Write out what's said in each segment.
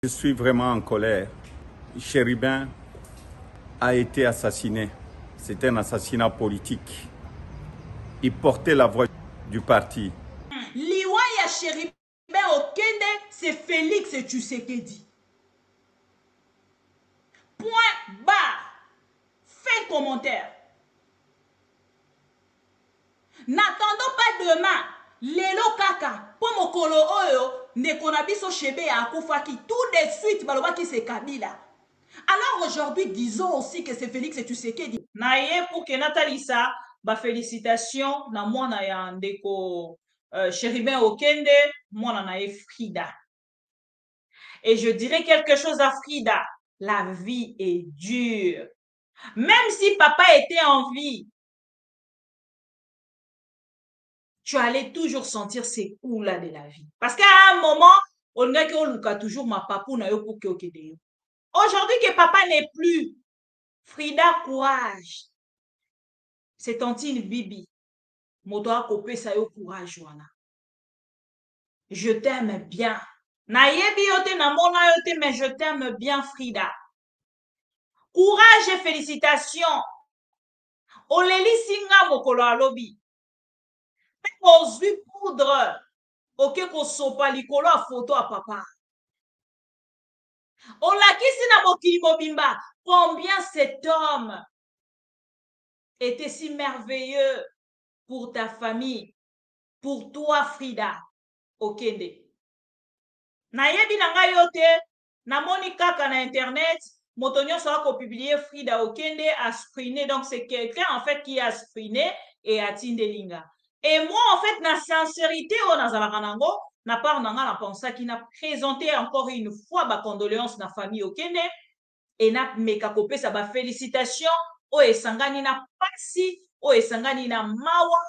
Je suis vraiment en colère. Chérubin a été assassiné. C'était un assassinat politique. Il portait la voix du parti. Liwaya Chérubin Okende, c'est Félix Tshisekedi. Point barre. Fin commentaire. N'attendons pas demain. Lelo kaka. Pour mokolo oyo, nekonabiso chebe ya akufaki. Tout de suite, balobaki c'est Kabila. Alors aujourd'hui, disons aussi que c'est Félix Tshisekedi. Naye pour que Natalisa, ba félicitations na mwana ya ndeko Chérubin Okende, mwana naye Frida. Et je dirais quelque chose à Frida. La vie est dure. Même si papa était en vie, tu allais toujours sentir ces coups-là de la vie. Parce qu'à un moment, on a que toujours ma papou na yo pour que okede. Aujourd'hui que papa n'est plus, Frida, courage. C'est Tantine Bibi. Moto a kopé sa yo courage wana. Je t'aime bien. Na yebi yote na mona yote, mais je t'aime bien, Frida. Courage et félicitations. Oleli singa mokolo alobi. Ozwi poudre. Ok ko sopa likolo a photo a papa. Olakisi na mokili mobimba. Combien cet homme était si merveilleux pour ta famille, pour toi, Frida Okende. Na yebi na ngai yote, na moni kaka na internet, motonyo sera ko publier Frida Okende a screené. Donc c'est quelqu'un en fait qui a screené et a tindelinga. Et moi en fait, na sincérité o nazalaka nango, na part nanga na pensa qui n'a présenté encore une fois ba condoléances na famille Okende et na meka kopesa ba félicitations o esangani na pasi o esangani na mawa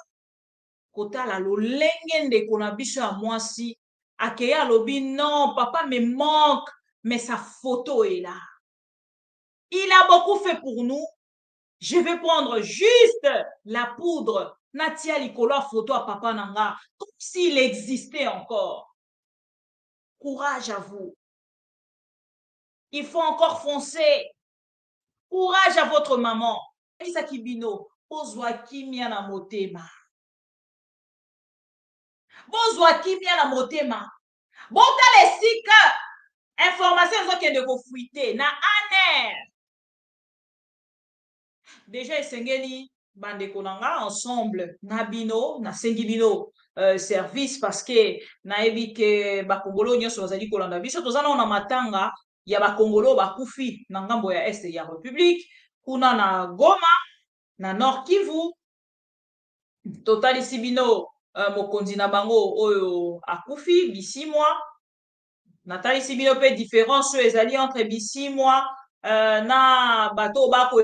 kotala lolenge ndeko na biso ya mwasi akeya lobi non papa me manque mais sa photo est là. Il a beaucoup fait pour nous. Je vais prendre juste la poudre natia likolo photo à papa nanga comme s'il existait encore. Courage à vous. Il faut encore foncer. Courage à votre maman. Isa kibino ozwa kimia na motema. Bozwa kimia na motema. Bota les sika information zoke de ko fuiter na aner. Déjà esengeli bande konanga ensemble na bino na sengi bino service parce que na ebi ke ba kongolo nyoso bazali kolanda biso tozana na matanga ya ba kongolo ba kufi na ngambo ya est ya République kuna na Goma na Nord Kivu totali sibino mokonzi na bango oyo akufi bisimwa natali sibino pe différence ezali entre bisimwa na bato bako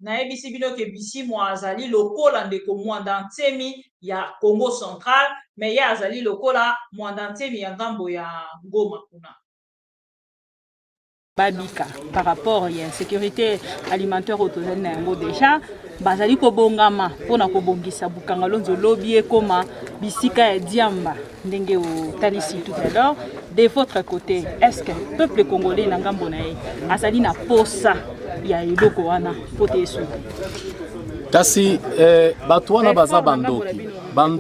na ebisi bino ke bisimwa azali lokola ndeko mwanda ntemi ya Congo Central mais ya azali lokola mwanda ntemi ya ngambo ya Goma kuna. Babika par rapport à la sécurité alimentaire au déjà bazali ko bongama pona ko bongisa bukanga lonzo lobby koma bisika ya diamba ndenge o talisi tout à l'heure de votre côté est-ce que le peuple congolais na ngambo na ye azali na posa ya eloko wana potesu kasi bato wana baza bandoki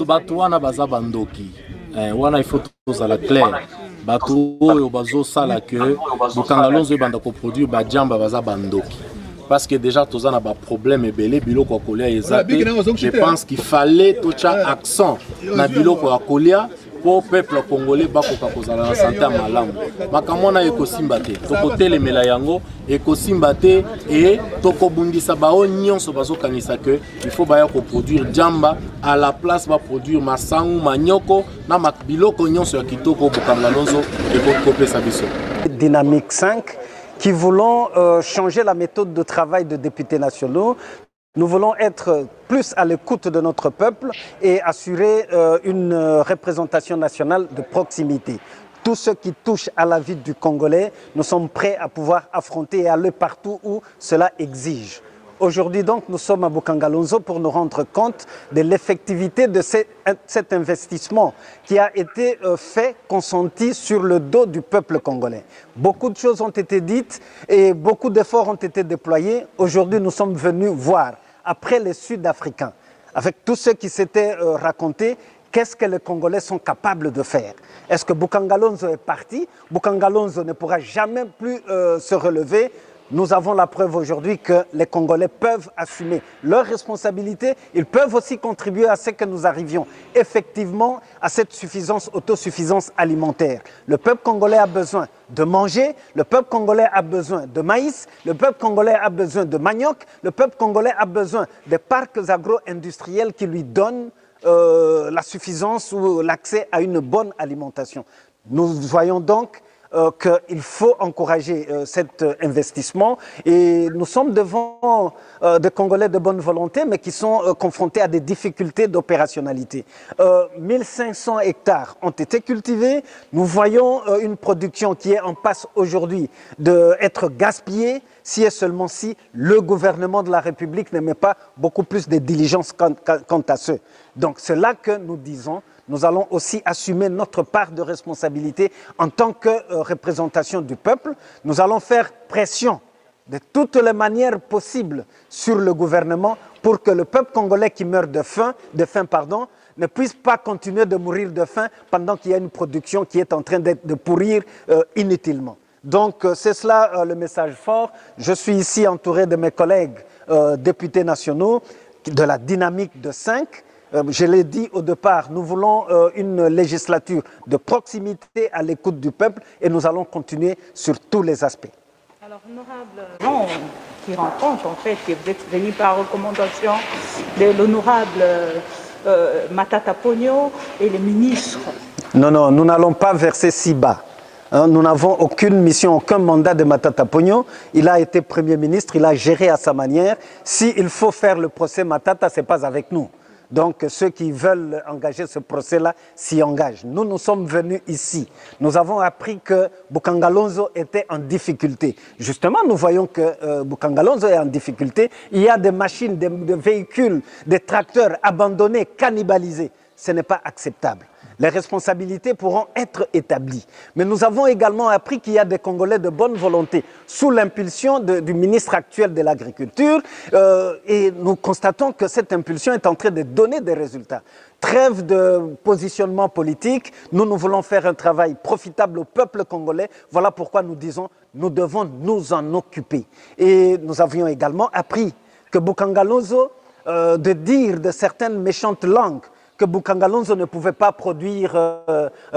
bato wana baza bandoki wana il faut tozala clair bato oyo bazosala ke bukanga lonzo ebanda koproduire badiamba baza bandoki parce que déjà tous on a des problèmes belé biloko kolia ezate je pense qu'il fallait tocha accent na biloko kolia pour peuple congolais bakoka kozala na santé malamu makambo na ekosimba te tokotelemela yango ekosimba te et tokobundisa bao nyonso bazokangisa que il faut baya ko produire jamba à la place ba produire masangu manyoko na biloko nyonso ya kitoko bukanga lonzo ekopesa biso Dynamique 5 qui voulons changer la méthode de travail de députés nationaux. Nous voulons être plus à l'écoute de notre peuple et assurer une représentation nationale de proximité. Tout ce qui touche à la vie du Congolais, nous sommes prêts à pouvoir affronter et aller partout où cela exige. Aujourd'hui donc, nous sommes à Bukangalonzo pour nous rendre compte de l'effectivité de cet investissement qui a été fait, consenti sur le dos du peuple congolais. Beaucoup de choses ont été dites et beaucoup d'efforts ont été déployés. Aujourd'hui, nous sommes venus voir, après les Sud-Africains, avec tout ce qui s'était raconté, qu'est-ce que les Congolais sont capables de faire? Est-ce que Bukangalonzo est parti? Bukangalonzo ne pourra jamais plus se relever. Nous avons la preuve aujourd'hui que les Congolais peuvent assumer leurs responsabilités. Ils peuvent aussi contribuer à ce que nous arrivions effectivement à cette suffisance, autosuffisance alimentaire. Le peuple congolais a besoin de manger, le peuple congolais a besoin de maïs, le peuple congolais a besoin de manioc, le peuple congolais a besoin des parcs agro-industriels qui lui donnent la suffisance ou l'accès à une bonne alimentation. Nous voyons donc qu'il faut encourager cet investissement et nous sommes devant des Congolais de bonne volonté mais qui sont confrontés à des difficultés d'opérationnalité. 1500 hectares ont été cultivés, nous voyons une production qui est en passe aujourd'hui d'être gaspillée si et seulement si le gouvernement de la République ne met pas beaucoup plus de diligence quant à ce. Donc c'est là que nous disons nous allons aussi assumer notre part de responsabilité en tant que représentation du peuple. Nous allons faire pression de toutes les manières possibles sur le gouvernement pour que le peuple congolais qui meurt de faim, ne puisse pas continuer de mourir de faim pendant qu'il y a une production qui est en train de pourrir inutilement. Donc c'est cela le message fort. Je suis ici entouré de mes collègues députés nationaux de la dynamique de 5. Je l'ai dit au départ, nous voulons une législature de proximité à l'écoute du peuple et nous allons continuer sur tous les aspects. Alors, honorable, non, qui rencontre en fait, que vous êtes venu par recommandation de l'honorable Matata Ponyo et les ministres. Non, non, nous n'allons pas verser si bas. Nous n'avons aucune mission, aucun mandat de Matata Ponyo. Il a été Premier ministre, il a géré à sa manière. S'il faut faire le procès Matata, ce n'est pas avec nous. Donc ceux qui veulent engager ce procès-là s'y engagent. Nous, nous sommes venus ici. Nous avons appris que Bukangalonzo était en difficulté. Justement, nous voyons que Bukangalonzo est en difficulté. Il y a des machines, des véhicules, des tracteurs abandonnés, cannibalisés. Ce n'est pas acceptable. Les responsabilités pourront être établies. Mais nous avons également appris qu'il y a des Congolais de bonne volonté sous l'impulsion du ministre actuel de l'Agriculture et nous constatons que cette impulsion est en train de donner des résultats. Trêve de positionnement politique, nous voulons faire un travail profitable au peuple congolais. Voilà pourquoi nous disons nous devons nous en occuper. Et nous avions également appris que Bukangalonzo, de dire de certaines méchantes langues, que Bukangalonzo ne pouvait pas produire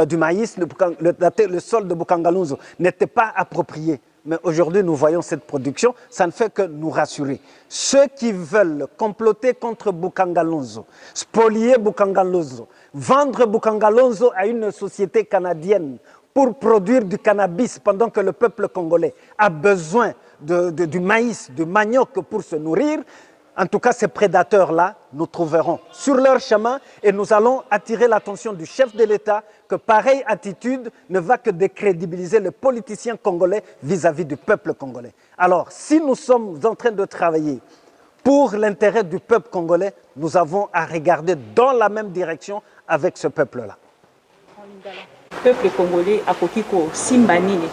du maïs, le sol de Bukangalonzo n'était pas approprié. Mais aujourd'hui, nous voyons cette production, ça ne fait que nous rassurer. Ceux qui veulent comploter contre Bukangalonzo, spolier Bukangalonzo, vendre Bukangalonzo à une société canadienne pour produire du cannabis pendant que le peuple congolais a besoin du maïs, du manioc pour se nourrir, en tout cas, ces prédateurs-là, nous trouverons sur leur chemin et nous allons attirer l'attention du chef de l'État que pareille attitude ne va que décrédibiliser les politiciens congolais vis-à-vis du peuple congolais. Alors, si nous sommes en train de travailler pour l'intérêt du peuple congolais, nous avons à regarder dans la même direction avec ce peuple-là. Le peuple congolais a Kokiko Simbanini.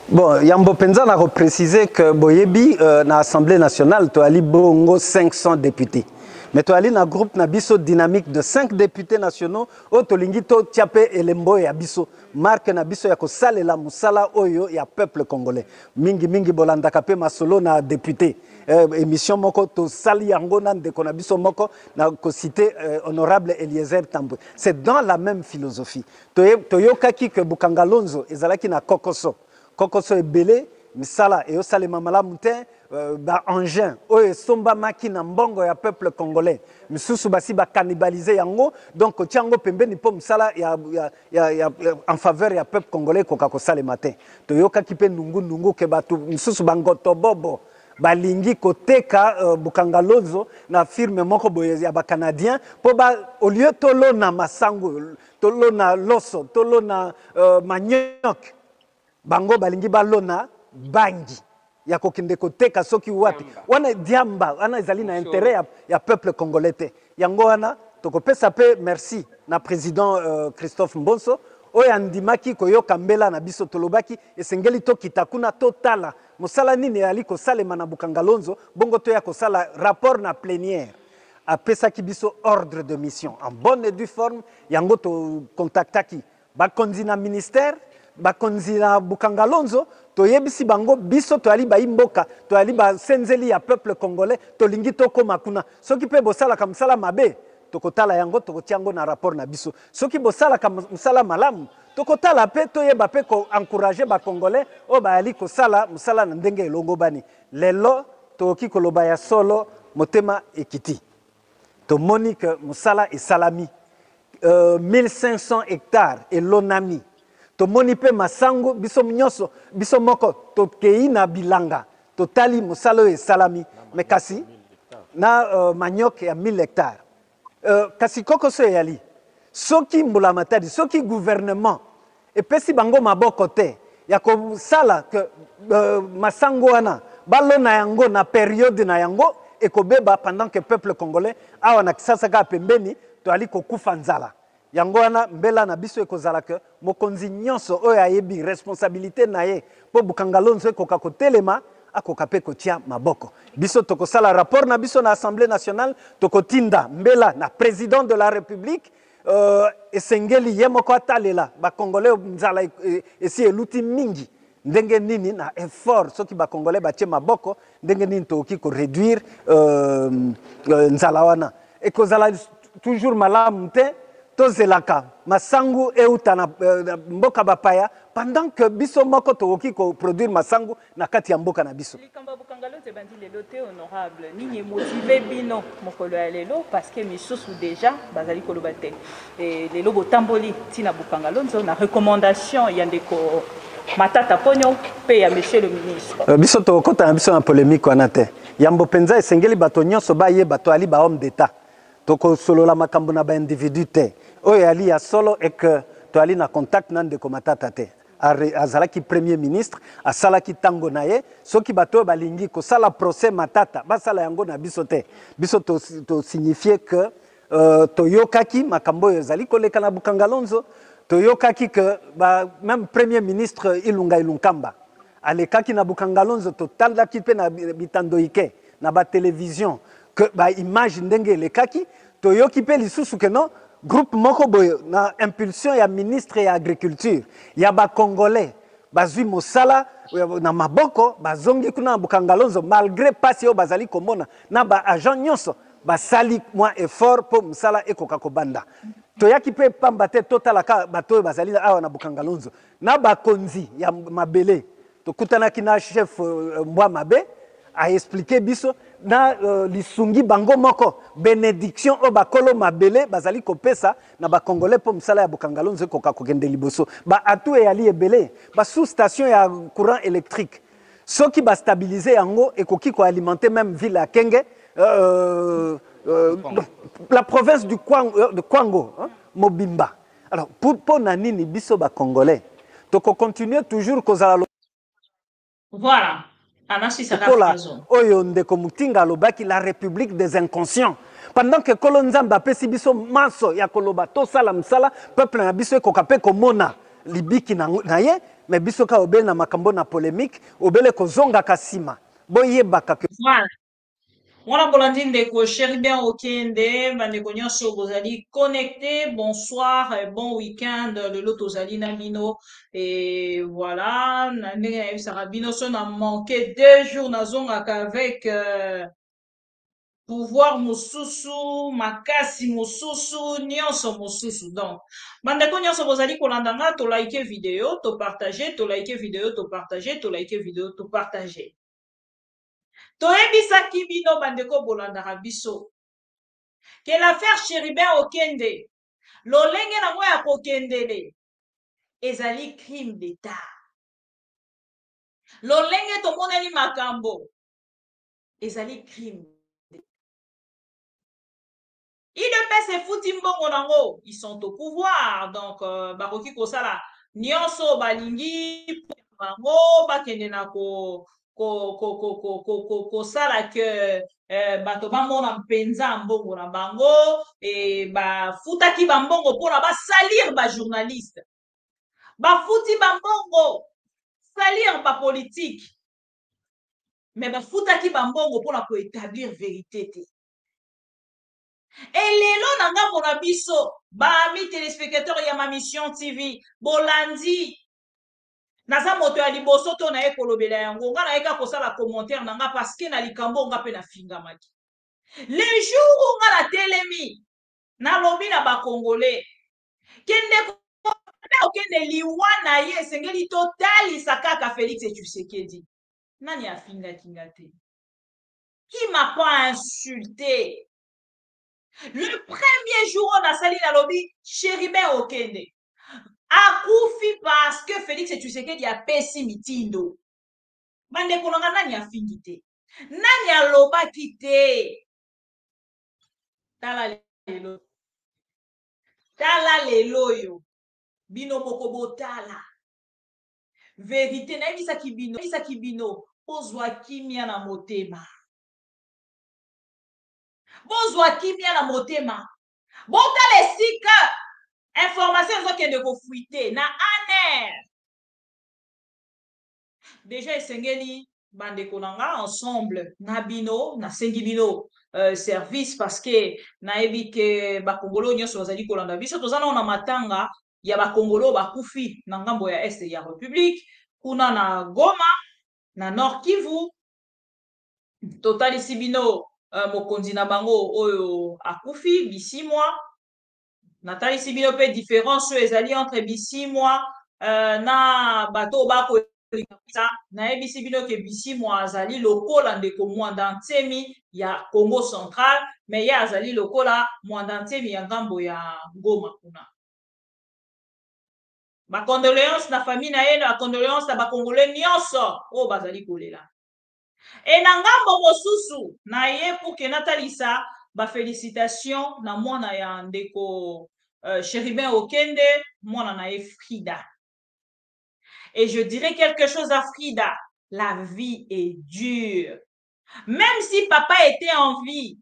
Bon, Yambo Penza a reprécisé que Boyebi, dans l'Assemblée nationale, tu as bongo 500 députés. Mais tu as un groupe Nabiso dynamique de 5 députés nationaux, Otolingi to Tiapé et Lembo et Abiso. Marque Nabiso yako sale la musala oyo ya peuple congolais. Mingi bolanda kapé masolo na député. Émission moko to sali yango nan de konabiso moko na ko cité honorable Eliezer Tambwe. C'est dans la même philosophie. Toyoka ki que Bukangalonzo ezalaki na Kokoso. Kokoso ebele misala e osale mamala mutin ba engin oyo somba maki na mbongo ya peuple congolais misusu basi ba cannibaliser yango donc tiango pembeni po misala ya en faveur ya peuple congolais koka ko sale matin toyoka ki pe nungu ke batu misusu bangoto bobo balingi koteka Bukangalonzo na firme moko boye ya ba canadien po ba au lieu tolo na masango tolo na loso tolo na manioc bango balingi balona bangi ya kokende koteka soki wati wana diamba wana ezali na intérêt ya peuple congolais te yango wana tokopesa pe merci na président Christophe Mbonso oyo andimaki koyoka mbela na biso tolobaki esengeli tokita kuna totala mosala nini eyali kosalema na Bukangalonzo bongo toya kosala rapport na plénière apesaki biso ordre de mission en bonne et due forme yango tokontaktaki bakonzi na ministère bakonzi na Bukangalonzo toyebisi bango biso toali baimboka toali basenzeli ya peuple congolais tolingi tokoma kuna soki pe bosala ka msala mabe tokotala yango tokotiango na rapport na biso soki bosala ka msala malamu tokotala pe toyeba pe ko encourager ba congolais o baali kosala msala na ndenge elongo bani lelo toki koloba ya solo motema ekiti tomoni que msala esalami 1500 hectares elonami tomoni pe masango biso nyonso biso moko tokei na bilanga totali mosalo esalami mais kasi na manioc ya 1000 hectares kasi kokoso eyali soki mbula matadi soki gouvernement epesi bango maboko te ya kosala ke masango wana balona yango na période na yango ekobeba pendant que peuple congolais awa na kisasa ka pembeni toali kokufa nzala yango wana mbela na biso ekozala ke mokonzi nyonso oyo ayebi responsabilité na ye po Bukangalonzo ekoka kotelema akoka pe kotia maboko biso tokosala rapport na biso na Assemblée nationale tokotinda mbela na président de la République esengeli ye moko atalela bakongolais nzala esi eluti mingi ndenge nini na effort soki bakongolais batie maboko ndenge nini tokoki koréduire nzala wana ekozala toujours malamu te tozelaka masangu euta na mboka bapaya pendant que biso moko tokoki ko produire masangu na kati ya mboka na biso likamba Bukangalonzo ebandi lelo te honorable nini motivé bino mokolo ya lelo parce que misusu déjà bazali koloba te lelo botamboli tina Bukangalonzo na recommandation ya ndeko Matata Ponyo pe ya monsieur le ministre biso tokota na biso na polémique wana te yambo penza esengeli bato nyonso baye bato ali ba homme d'état toko solo la makambo na ba individu te oyo ali ya solo et que to ali na contact na ndeko Matata te azalaki premier ministre asalaki tango na ye soki bato balingi ko sala procès Matata basala yango na biso te biso to signifier que toyokaki makambo ezali koleka na Bukangalonzo toyokaki que même premier ministre Ilunga Ilunkamba alekaki na Bukangalonzo totandaki pe na bitandoike na ba télévision que ba image ndenge lekaki toyoki pe lisusu que non groupe moko boyo na impulsion ya ministre ya agriculture ya ba congolais bazwi mosala na maboko bazongi kuna Bukangalonzo malgré pasi yo bazali komona na ba agent nyonso basali moi effort pour mosala ekoka kobanda toyaki pe pamba te totalaka bato bazali awa na Bukangalonzo na bakonzi ya mabele tokutanaki na chef Mbwa Mabe a expliqué biso na lisungi bango moko bénédiction o bakolo mabele bazali kopesa na ba congolais po msala ya Bukangalonzo koka kokende liboso ba atu eyali ebele ba sous station ya courant électrique soki ba stabiliser yango ekoki ko alimenter même ville ya Kenge la province du Kwango Mobimba alors pour nanini biso ba congolais toko continuer toujours kozala voilà. Oyo ndeko Mutinga alobaki la république des inconscients pendant que Kolonzamba pesi biso maso ya koloba to sala msala peuple na biso ekoka pe komona libiki na ye mais biso ka obele na makambo na polémique obele kozonga kasima boyebaka que voilà wana bolandi ndeko Cheribien Okende bandeko nyonso bozali connecté bonsoir et bon week-end lelo tozali na bino et voilà na ndenge nayebisaka bino so na manqué 2 jours nazongaka avec pouvoir mosusu makasi mosusu nyonso mosusu donc bandeko nyonso bozali kolanda nga to like vidéo to partager to like vidéo to partager to like vidéo to partager toyebisaki bino bandeko bolandaka biso ke l'affaire Cheribien Okende lolenge nango ya kokendele ezali crime d'état lolenge tomoneli makambo ezali crime IDPS efuti mbongo nango ils sont au pouvoir donc bakoki kosala nyonso balingi bango bakende na kosala ke bato bamona mpenza mbongo na bango bafutaki bambongo mpona basalir bajournaliste bafuti bambongo salir bapolitike me bafutaki bambongo mpona koétablir vérité te. elelo na ngambo na biso baami téléspectateur ya ma mission tv bolandi naza moto ya liboso to na ye kolobela yango nga nayeka kosala commentaire na nga parceke na likambo nga mpe nafingamaki le jour nga na telemi nalobi na bakongole kende okende liwa na ye esengeli totalisa kaka Félix Tshisekedi nani afingaki nga te? Qui m'a pas insulté? Le premier jour on a sali nalobi Chéribin Okende akufi parce que Félix Tshisekedi apesi mitindo. Bandeko nanga nani afingi te? Nani alobaki te? Tala lelo yo bino moko botala vérité nayebisaki bino bozwa kimia na motema, bozwa kimia na motema, botala esika information ezokende kofuite na aner. Déjà esengeli bandeko nanga ensemble na bino nasengi bino service parce que nayebi ke bakongolo nyonso bazali kolanda biso toza na matanga ya bakongolo bakufi na ngambo ya este ya République kuna na Goma na Nord Kivu totalisi bino mokonzi na bango oyo akufi Bisimwa natalisi bino pe différence ezali entre Bisimwa na bato bako nayebisi bino ke Bisimwa azali lokola ndeko mwanda ntemi ya Congo Central mais ye azali lokola mwanda ntemi ya ngambo ya Goma kuna. Bacondoléance na famille na ye na bacondoléance na bakongole nyonso oyo bazali kolela. E na ngambo mosusu na ye puke natalisa bafélicitation na mwana ya ndeko Chéribin Okende mwana na ye Frida. Et je dirais quelque chose à Frida, la vie est dure. Même si papa était en vie,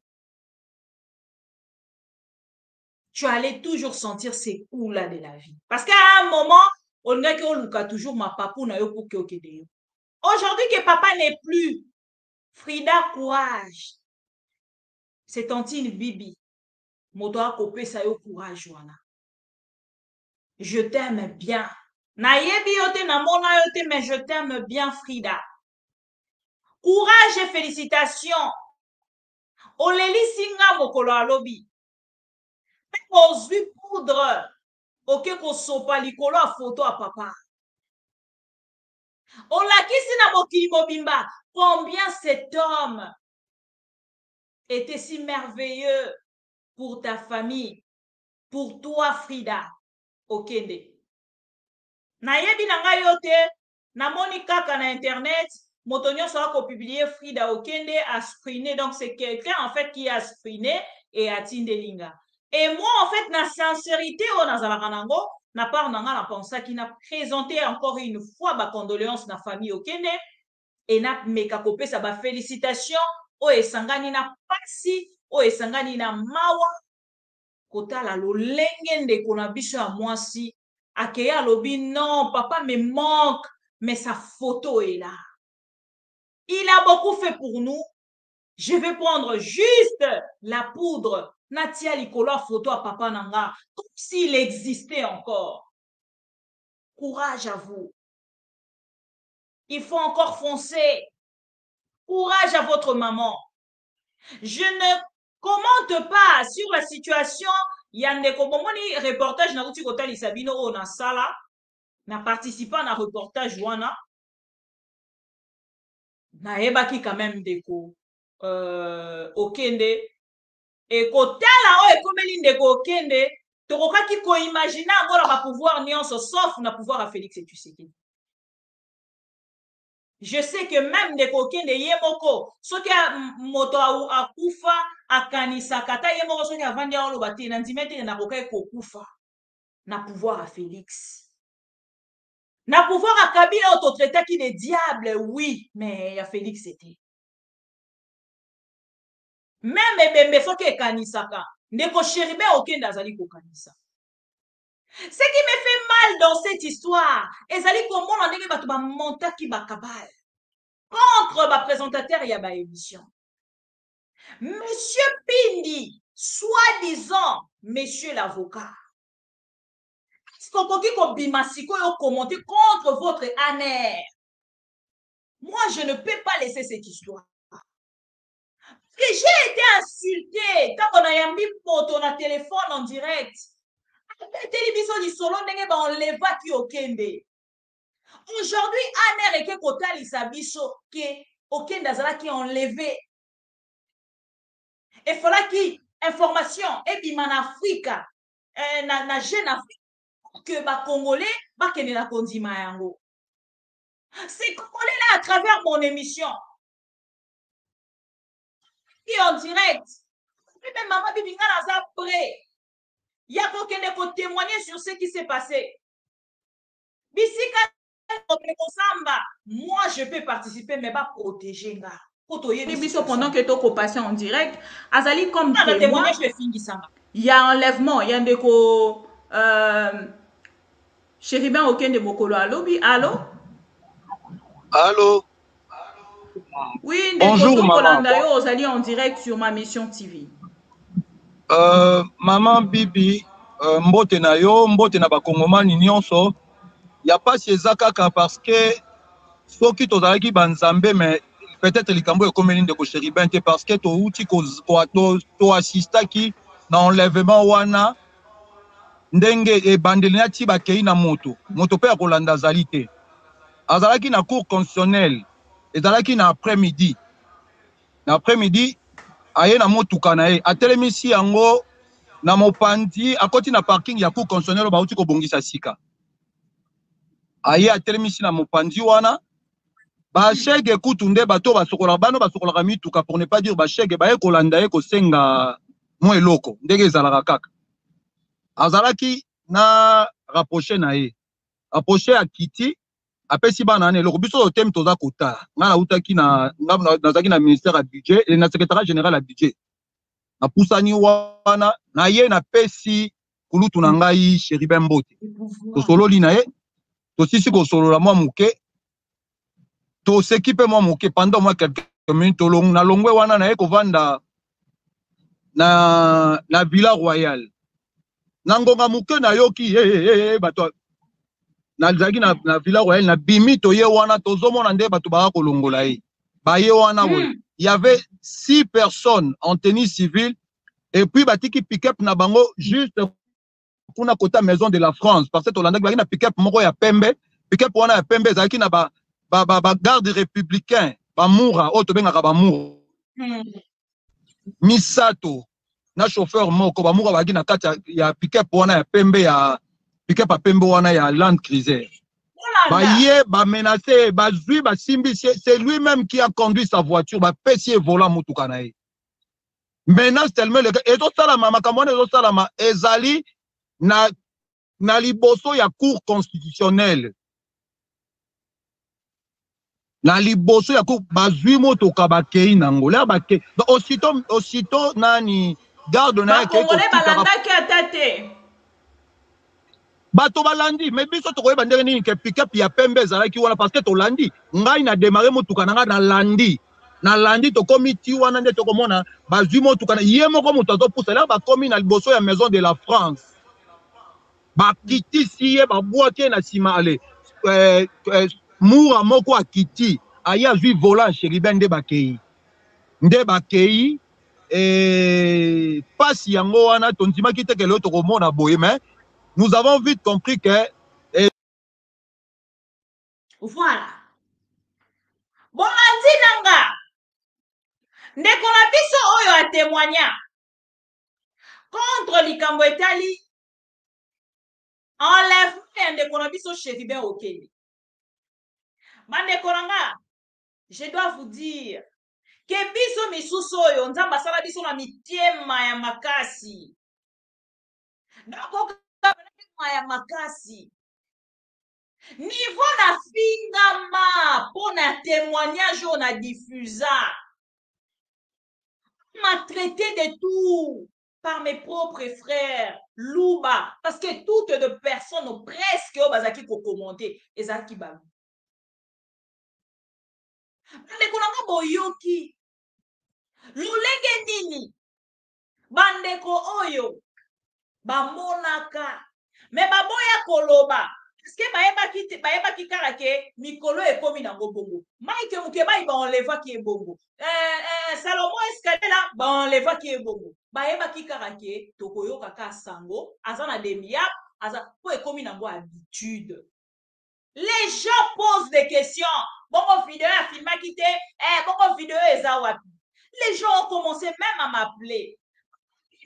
tu allais toujours sentir ces coups-là de la vie. Parce qu'à un moment, on a que toujours ma papou na yo pour que aujourd'hui que papa n'est plus, Frida, courage. C'est tantine Bibi. Moto kopé sa yo courage wana. Je t'aime bien. Nayebi yote na mona yote, mais je t'aime bien Frida. Courage et félicitations. Oleli singa mokolo alobi. Ozwi poudre. Oke kosopa likolo a photo a papa. Olakisi na mokili mobimba. Combien cet homme était si merveilleux pour ta famille, pour toi Frida Okende. Nayebi na ngai yote, namoni kaka na internet, moto nyonso ako publier Frida Okende a screené, donc c'est quelqu'un en fait qui a screené et a tindelinga. Et moi en fait na sincérité o nazalaka nango, na part nanga na pensa qui n'a présenté encore une fois ba condoléances na famille Okende et na meka kopesa ba félicitations o esangani na pasi o esangani na mawa kotala lolenge ndeko na biso ya mwasi akeya lobi non papa me manque mais sa photo est là. Il a beaucoup fait pour nous. Je vais prendre juste la poudre natia likolo photo à papa nanga comme s'il existait encore. Courage à vous. Il faut encore foncer. Courage à votre maman. Je ne commente pas sur la situation. Yandeko bomoni reportage na uti kotali sabino o na sala na participant na reportage wana na ebaki quand même ndeko Okende et kotala o ekomeli ndeko Okende tokokaki ko imaginer ngora ba pouvoir nyonso sauf na pouvoir à Félix Tshisekedi. Je sais que même ndeko Okende yemoko soki moto akufa akanisa kata yemoko soki avandi olo bate na ndimete na kokai kokufa na pouvoir à Félix. Na pouvoir à Kabila autotraité qui des diables, oui, mais il y a Félix c'était. Même Ebembe soki ekanisaka, ndeko Chéribin okende azali kokanisa. Ce qui me fait mal dans cette histoire, ezali komona ndenge bato ba montaki ba kabale contre ba présentateur ya ba émission. Monsieur Pindi, soi-disant, monsieur l'avocat, est-ce qu'on peut commenter contre votre honneur? Moi, je ne peux pas laisser cette histoire. Que j'ai été insulté quand on a yambi poto na téléphone en direct. Aujourd'hui, Aner et Kotali Sabiso qui Okende Azala qui enlevé. Il fallait qu'il information et puis en Afrique, na jeune Afrique que ba Congolais ba kene na kondima yango. C'est Congolais là à travers mon émission. Qui en direct. Et même maman Bibinga Naza prêt. Il y a quelqu'un qui témoigner sur ce qui s'est passé. Bisika moi je peux participer mais pas protéger nga. Pendant que tu passé en direct, Azali comme témoin, il y a enlèvement, il y a des Chéribin aucun de Bokolo allobi. Allô? Allô? Oui, bonjour maman. Azali en direct sur ma mission TV. Maman Bibi, mbote na yo, mbote na bakongomani nyonso. Ya pas chez Kaka parce que soki tozalaki banzambe mais peut-être likambo ekomeli ndeko Chéribin te parce que to assistaki na enlèvement wana ndenge ebandeli nati bakei na moto pe ya kolanda azali te azalaki na cour constitutionnelle ezalaki na après-midi aye na motuka na ye atelemisi yango na mopandi akoti na parking ya cour constitutionnelle bauti kobongisa sika aye atelemisi na mopandi wana bashege kutu nde bato basokolaka mituka pour ne pas dire bashege baye kolanda ye kosenga mo eloko ndenge ezalaka kaka azalaki na rapproché na ye rapproché akiti apesi bana na eloko biso teme toza kotala nga nautaki nazalaki na ministère ya budget et na secrétariat général ya budget napusani wana na ye napesi kulutu na ngai Chéribin Mbote tosololi na ye tosisi kosolola mwa moke toseki mpe mwa moke pendant mwa quelques minutes na longwe wana na ye kovanda na Villa Royal na ngonga moke na yoki bato nazalaki na Villa Royal na bimi toye wana tozomona nde bato baka kolongola ye baye wana boye il y avait 6 personnes en tenue civile et puis batiki pick-up na bango juste kuna kota maison de la France parce que tolandaki baki na pick-up moko ya pembe pick-up wana ya pembe ezalaki na ba garde républicain bamura oyo tobengaka bamura misato na chauffeur moko bamura baki na kati ya pick-up wana ya pembe ya pick-up ya pembe wana ya Land Cruiser baye bamenace bazwi basimbi c'est lui-même qui a conduit sa voiture bapesi volant motuka na ye menace tellement le ezosalama makambo wana ezosalama ezali na liboso ya cour constitutionnelle na liboso ya cour bazwi motoka bakei nango la bakei donc aussitôt nani garde na yake balandaki atate bato balandi mais biso tokoyeba ndenge nini ke pick-up ya pembe ezalaki wana parce que tolandi ngai na démarrer motuka na ngai nalandi tokomi ti wana nde tokomona bazwi motuka na ye moko moto azopusa la bakomi na liboso ya maison de la France bakitisi ye babwaki ye na nsima ale mura moko akiti aye azwi volant Chéribin nde bakei pasi yango wana tondimaki te kelo tokomona boye mais nous avons vite compris que voilà bolandi nanga ndeko na biso oyo atémoigna contre likambo etali enlèvement ya ndeko na biso Chéribin okende bandeko nanga je dois vous dire que biso misusu oyo nzambe asala biso na mitiema ya makasi donc ya makasi Niveau na fingama pour na témoignage on a diffusé. M'a traité de tout par mes propres frères. Louba. Parce que toutes les personnes presque au bazaki ko commenter. Ezaki babi. Bande konanga boyoki. Lulenge nini. Bande ko oyo. Bamonaka. Me baboya koloba. Parce que baeba ki karake mikolo ekomi na bongo. Mike muke ba iba enleva ki bongo. Salomon Escadela ba enleva ki bongo. Baeba ki karake tokoyo kaka sango azana demiap aza po ekomi na habitude. Les gens posent des questions. Bongo vidéo a filmé kité, bongo vidéo eza wapi. Les gens ont commencé même à m'appeler.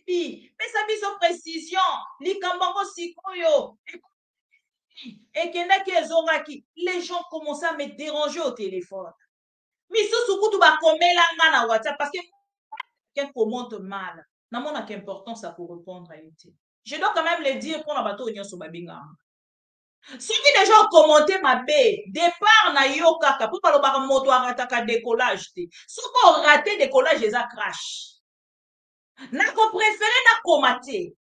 Mais ça bise précision, likambango sikoyo. Et les gens commencent à me déranger au téléphone. Mais ce soukou ba komela na WhatsApp parce que quelqu'un commente mal. N'a mon importance ça pour répondre à été. Je dois quand même le dire pour la bateau nyon so babinga. Ceux qui déjà ont commenté ma baie, départ na yo kaka pour pas le bar moto arrêter décollage te. Ceux qui ont raté décollage les a crash. Na ko préféré na komaté.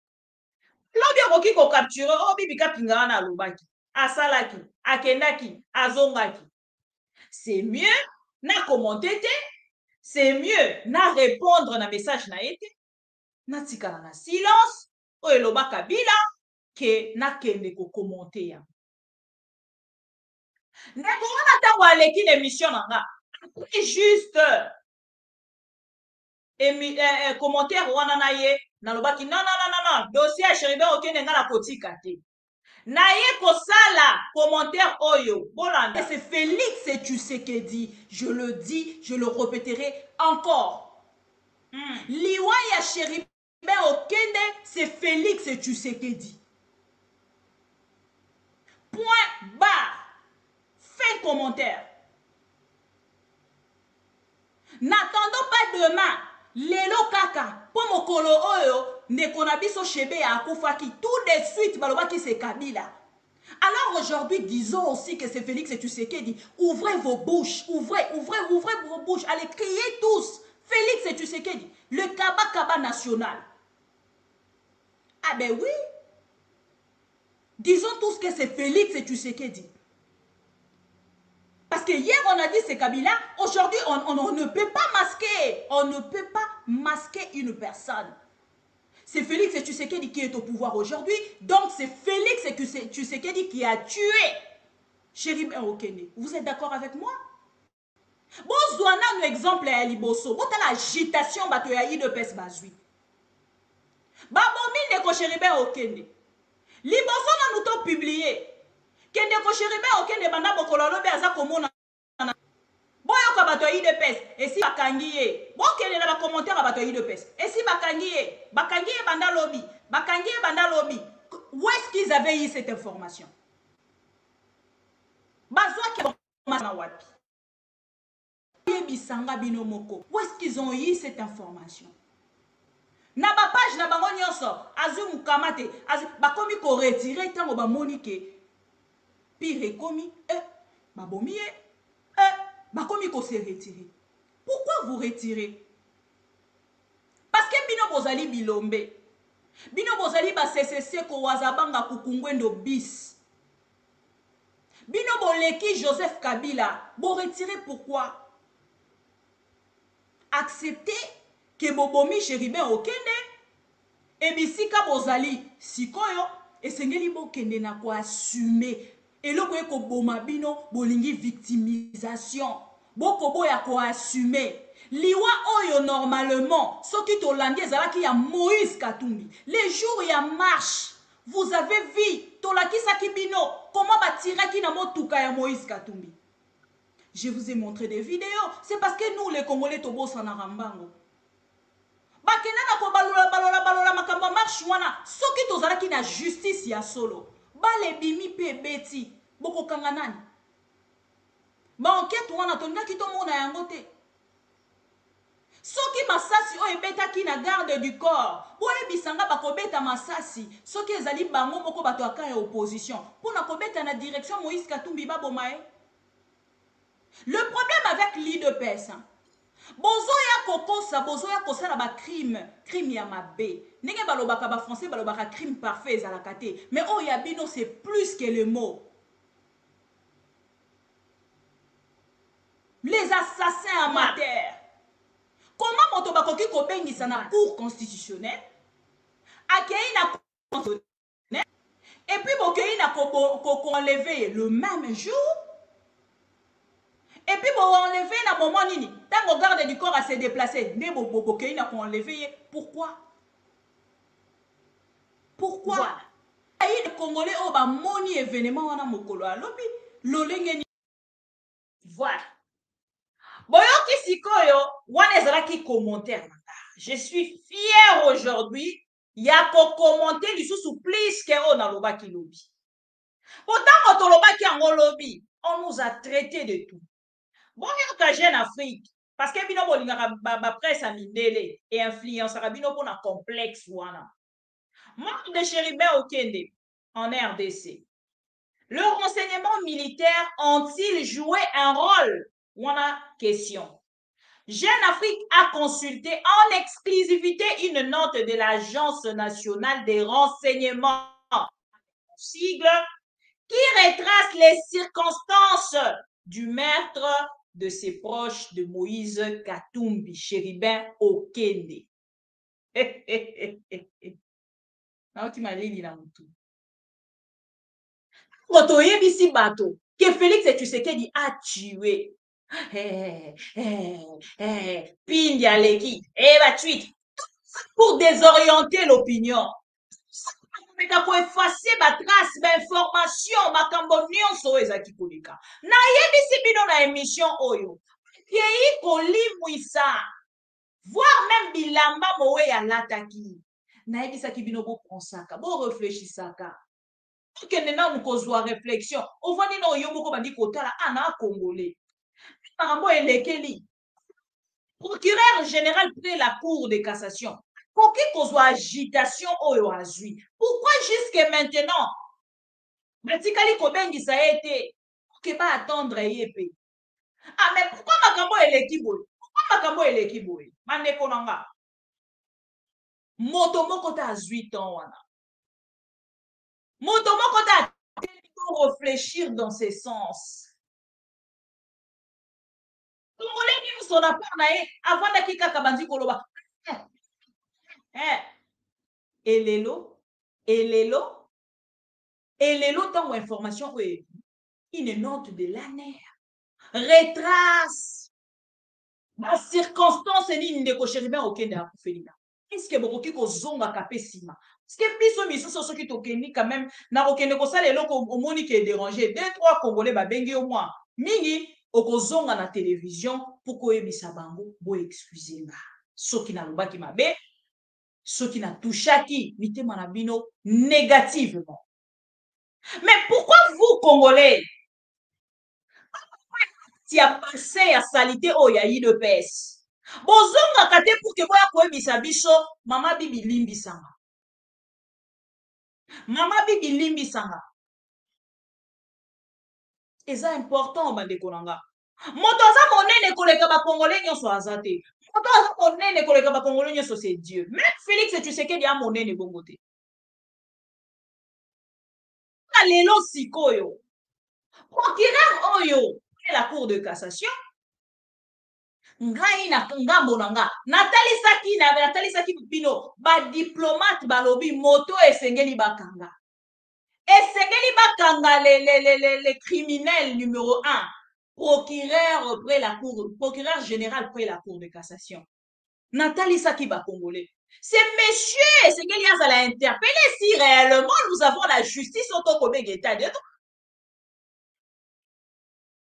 Lobi okoki ko capturer o bibi kapinga na lobaki. Asalaki, akendaki, azongaki. C'est mieux na commenter te. C'est mieux na répondre na message na été. Na tikala na silence o eloba kabila ke na kende ko commenter ya. Ndeko wana tango aleki l'émission nanga. Après juste commentaire wana na ye na lobaki non dossier à Chéribin okende nga na kotika te. Na ye kosala commentaire oyo. Bolanda. C'est Félix Tshisekedi. Je le dis, je le répéterai encore. Liwa ya Chéribin okende, c'est Félix Tshisekedi. Point barre. Fin commentaire. N'attendons pas demain. Lelo kaka. Pour mokolo oyo. Ndeko biso chebe ya akufaki. Tout de suite. Balobaki c'est Kabila. Alors aujourd'hui, disons aussi que c'est Félix Tshisekedi. Ouvrez vos bouches. Ouvrez vos bouches. Allez crier tous. Félix Tshisekedi. Le Kaba national. Ah ben oui. Disons tous que c'est Félix Tshisekedi. Parce que hier, on a dit c'est Kabila. Aujourd'hui, on ne peut pas masquer. On ne peut pas masquer une personne. C'est Félix Tshisekedi qui est au pouvoir aujourd'hui. Donc, c'est Félix Tshisekedi qui a tué Chéribin Okende. Vous êtes d'accord avec moi? Bon, Zouana, un exemple à Liboso. Vous avez l'agitation de PES Bazui. Babomi ne ko Chéribin Okende. Liboso na nous t'ont publié. Kende ko Chéribin Okende banda bokolo lobe aza komona. Boyo ka bato yi de pes et si bakangi ye. Bo kende na ba commentaire bato yi de pes. Et si bakangi ye banda lobby. Où est-ce qu'ils avaient eu cette information? Bazwa ki na wapi. Bisanga bino moko. Où est-ce qu'ils ont eu cette information? Na ba page na bango nyonso azu mukamate azu bakomi ko retirer tango ba monike. Pire komi babomi bakomi ko se retirer. Pourquoi vous retirez? Parce que bino bozali bilombe. Bino bozali ba CCC ko wazabanga kukungwendo bis. Bino boleki Joseph Kabila. Bo retirer pourquoi? Accepter que bobomi Chéribin Okende et bisika bozali sikoyo et sengeli bokende na ko assumer et loko eko boma bino bolingi victimisation boko boya ko assumer liwa oyo normalement soki to langi ezalaki ya Moïse Katumbi les jours ya marche vous avez vu to lakisaki bino comment batiraki na motuka ya Moïse Katumbi. Je vous ai montré des vidéos. C'est parce que nous, les Congolais, tobo sana rambango. Bakena na ko balola makamba marche wana. Soki tozalaki na justice ya solo. Bale bimi pe beti. Boko kanga nani. Ba enquête wana tonga ki to mona yango te. Soki masasi o ebetaki na garde du corps, boyebisanga bakobeta masasi, soki ezali bango moko bato aka ya opposition, pona kobeta na direction Moïse Katumbi baboma. Le problème avec l'IDPS, bozoya kokosa, bozoya kosala ba crime ya mabe. Ndenge balobaka ba français balobaka crime parfait ezalaka te, mais oh yabino c'est plus que le mot. Les assassins amateurs. Comment moto bakoki kobengisa na cour constitutionnelle? Akei na constitutionnelle. Et puis bokei na enlever le même jour. Et puis bon enlever na moment nini? Tant garde du corps à se déplacer. Ne bokei na enlever. Pourquoi? Pourquoi? Voilà. Les Congolais ont ba moni événement wana mokolo alobi lolenge. Voilà. Boyoki sikoyo, wana ezalaki commentaire. Je suis fier aujourd'hui. Ya ko commenter lisusu plus que on a lobaki lobby. Pourtant on lobaki en lobby, on nous a traité de tout. Bon ka Jeune Afrique parce que bino bolingaka ba presse a mindele et influence bino pour na complexe wana. Mort de Chéribert Okende en RDC. Le renseignement militaire ont-ils joué un rôle? Wana question. Jeune Afrique a consulté en exclusivité une note de l'Agence nationale des renseignements, sigle, qui retrace les circonstances du meurtre de ses proches de Moïse Katumbi, Chéribin Okende. Bato que Félix Tshisekedi a tué. Pindi aleki, va tweet pour désorienter l'opinion. Pour effacer ma trace, ma information, ma cambonion, ezaki koleka. Na yebisi bino na émission oyo. Kei kolimwisa. Voir même bilamba mowe ya lataki. Na yebisaki bino bo pensaka, bo réfléchisaka. Kende na mukozwa réflexion. Ovani no yo moko bandi kotala ana congolais. Procureur général près la cour de cassation. Pour qu'il cause agitation au azui. Pourquoi jusqu'à maintenant? Matikali kobengi ça a été. Que pas attendre yépé. Ah mais pourquoi makambo elekiboy? Pourquoi makambo elekiboy? Mande konanga. Moto moko ta 8 ans wana. Moto moko ta réfléchir dans ses sens. Son rapport avant dakika kabandi koloba elelo tant information une note de l'ANER retrace la circonstance ni ndeko Chéribin Okende akufelina. Est-ce que bokoki kozonga kapesima? Parce que biso misusu soki tokeni quand même na okende kosala eloko omoni ke déranger 2-3 Congolais babengi au moins mingi okozonga na télévision pour koyebisa bango bo excusez-moi soki na lobaki mabe soki na touchaki mitema na bino négativement. Mais pourquoi vous Congolais si a passé à salité o ya IDPS bozonga kate pour que boya koyebisa biso mama bibi limbisanga eza important bandeko nanga. Moto aza monene koleka ba Congolais nyonso azate. Moto aza monene koleka ba Congolais nyonso c'est Dieu. Même Félix Tshisekedi a monene bongo te. Lelo sikoyo. Procureur oyo la cour de cassation. Ngai na ngambo nanga. Natalisaki bino ba diplomate balobi moto esengeli bakanga. Esengeli bakanga les criminels numéro 1. Procureur général près la cour de cassation. Nathalie Sakiba Congolais. C'est monsieur, c'est qu'il y a à l'interpeller si réellement nous avons la justice autant qu'on état de droit.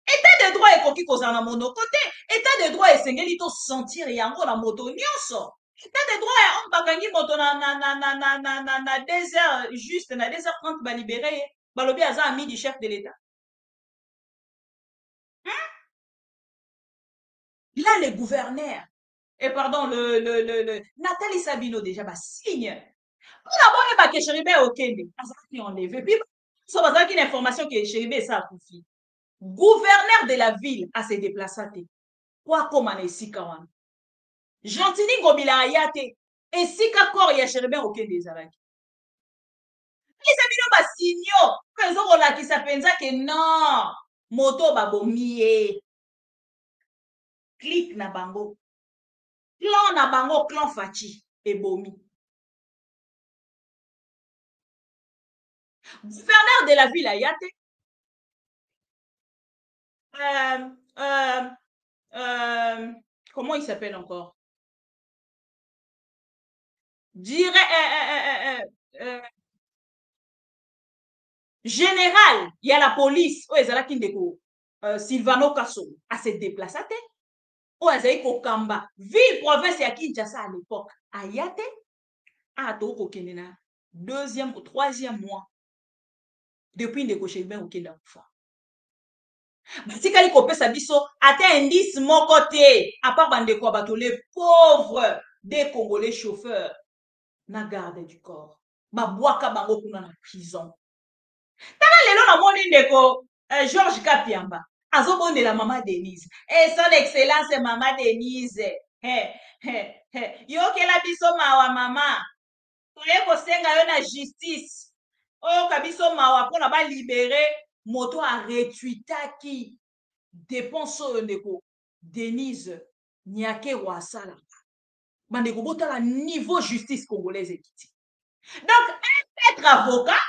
État de droit est coquille cause en mon côté. État de droit est sengeli to sentir et encore la moto nyonso. État de droit est on bakangi moto na 2 heures juste na 2h30 ba libérer balobi aza ami du chef de l'état. Là, les gouverneurs, Et pardon, Nathalie Sabino déjà, bah, signe. On a beau que Chéribé Okende, qui enlevé. Puis, ça va dire qu'une information que Chéribé ça a confié. Gouverneur de la ville a se déplacé. Quoi comme un Esikawan? Gentini Gobila Ayate. Esika kor ya Chéribé Okende Zaraki. Les amis ba signo. Quand ils ont la qui s'appelle que non. Moto babomie. Click na bango. Clan na bango, clan Fachi et Bomi. Gouverneur de la ville Ayate. Comment il s'appelle encore? Général, il y a la police. Oh, ils ont Silvano Kasso à se déplacer. Oh, ils ont Kamba. Ville, province, à Kinshasa à l'époque. Ayate. Ah, Toko Kenena. Deuxième ou troisième mois. Depuis Ndeko Chéribin au Kenda Koufa. Batikali kopesa biso ata indice mon côté à part bande quoi bato les pauvres des Congolais chauffeurs na garde du corps babwaka bango kuna na prison tala lelo na moni ndeko Georges Kapiamba azobondela mama Denise et son excellence mama Denise yokela biso mawa mama toye kosenga yo na justice oyo kabiso mawa pona ba libérer moto a retweetaki dépense oyo ndeko Denise Nyake wasala bandeko botala niveau justice congolaise ekiti donc un maître avocat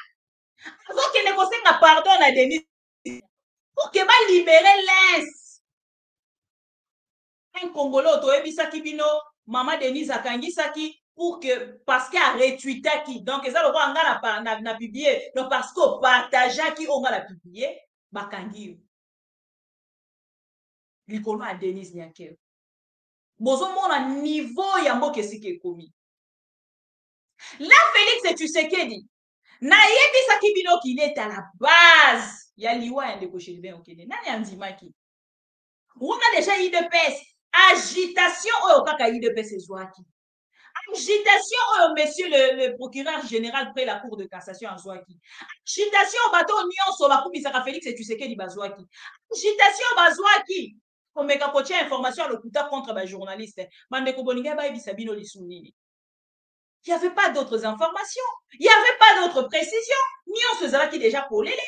azokende kosenga pardon na Denise pour que ba libérer l'ins un congolais otoyebisaki bino mama Denise akangisaki pour que parce qu'il a retweetaki donc ça le roi na publié donc parce qu'on partageaki on a la publié bakangi likolo a Denise Nyake bozo mona niveau ya mboka esike komi là Félix Tshisekedi na yebisaki bino qu'il est à la base ya liwa ya ndeko Chéribin Okende nani andimaki on a déjà IDPS agitation oyo kaka IDPS ezwaki agitation oyo monsieur le procureur général près la cour de cassation azwaki agitation bato nyonso bakumisaka Félix Tshisekedi bazwaki agitation bazwaki komeka kotia information à lokuta contre ba journaliste bandeko boninga bayebisa bino lisunini. Il n'y avait pas d'autres informations, il n'y avait pas d'autres précisions nyonso ezalaki déjà polele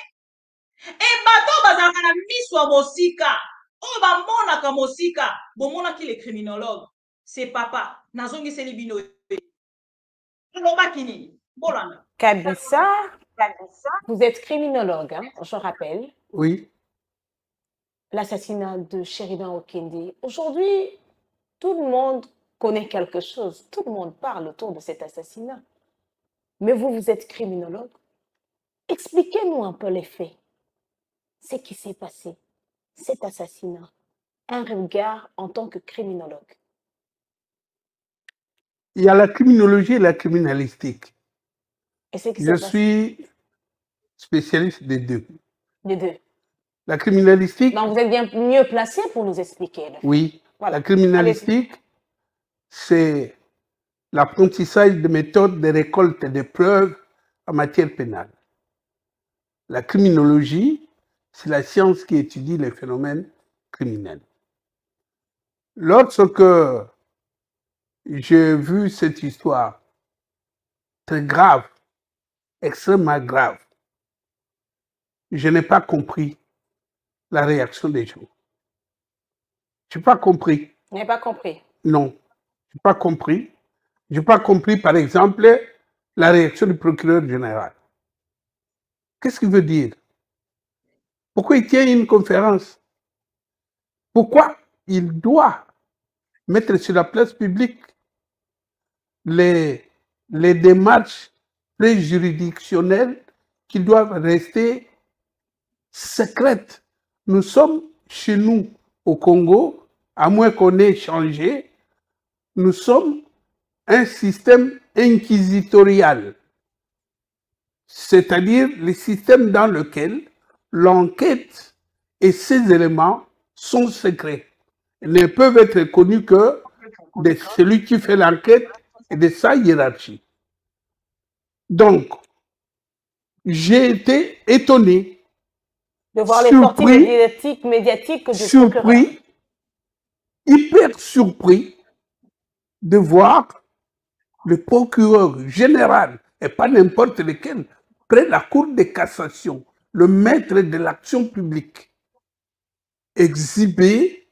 et bato bazalaka na miso ya mosika oyo bamonaka mosika bomonaki les criminologues c'est papa nazongiseli bino lobaki nini bolanda Kabissa, vous êtes criminologue, hein, je rappelle. Oui. L'assassinat de Chéribin Okende. Aujourd'hui, tout le monde connaît quelque chose. Tout le monde parle autour de cet assassinat. Mais vous, vous êtes criminologue. Expliquez-nous un peu les faits. Ce qui s'est passé, cet assassinat. Un regard en tant que criminologue. Il y a la criminologie et la criminalistique. Et ce qui Je suis spécialiste des deux. Des deux. La criminalistique... Donc vous êtes bien mieux placé pour nous expliquer. Oui. Voilà. La criminalistique, c'est l'apprentissage de méthodes de récolte de preuves en matière pénale. La criminologie, c'est la science qui étudie les phénomènes criminels. Lorsque j'ai vu cette histoire très grave, extrêmement grave, je n'ai pas compris la réaction des gens. Je n'ai pas compris. Vous n'avez pas compris? Non, je n'ai pas compris. Je n'ai pas compris, par exemple, la réaction du procureur général. Qu'est-ce qu'il veut dire? Pourquoi il tient une conférence? Pourquoi il doit mettre sur la place publique les démarches préjuridictionnelles qui doivent rester secrètes? Nous sommes chez nous au Congo, à moins qu'on ait changé, nous sommes un système inquisitorial, c'est-à-dire le système dans lequel l'enquête et ses éléments sont secrets. Ils ne peuvent être connus que de celui qui fait l'enquête et de sa hiérarchie. Donc, j'ai été étonné, De voir les sorties médiatiques du procureur. Hyper surpris de voir le procureur général, et pas n'importe lequel, près de la Cour de cassation, le maître de l'action publique, exhiber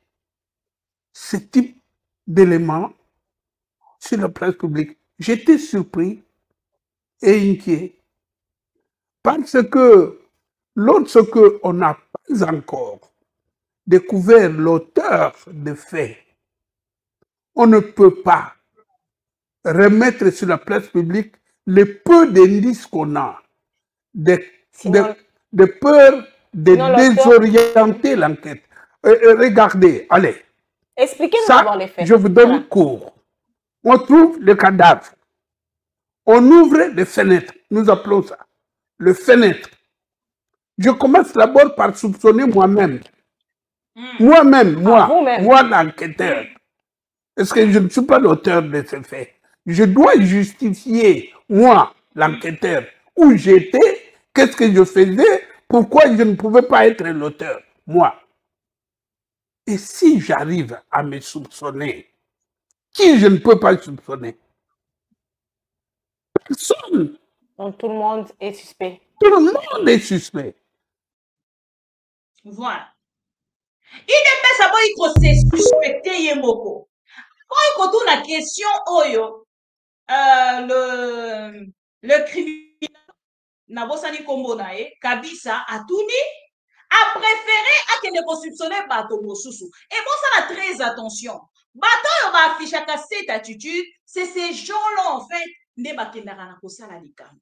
ce type d'éléments sur la place publique. J'étais surpris et inquiet parce que lorsque on n'a pas encore découvert l'auteur des faits, on ne peut pas remettre sur la place publique le peu d'indices qu'on a, de peur de désorienter l'enquête. Regardez, allez. Expliquez-nous d'abord les faits. Je vous donne cours. On trouve le cadavre. On ouvre les fenêtres. Nous appelons ça le fenêtre. Je commence d'abord par soupçonner moi-même. Moi-même, moi l'enquêteur. Est-ce que je ne suis pas l'auteur de ces faits? Je dois justifier, moi, l'enquêteur, où j'étais, qu'est-ce que je faisais, pourquoi je ne pouvais pas être l'auteur, moi. Et si j'arrive à me soupçonner, qui je ne peux pas soupçonner? Personne. Donc tout le monde est suspect. Tout le monde est suspect. Voilà. Il ne peut pas se suspecter yemoko. Quand on a question oyo, le criminel Nabosani Kombo nae, Kabisa Atuni a préféré à qu'il ne soupçonner Bato Mosusu. Et bon, ça a très attention. Bato yo ba affiche à cette attitude, c'est ces gens-là en fait, ne bakendara na kosala likam.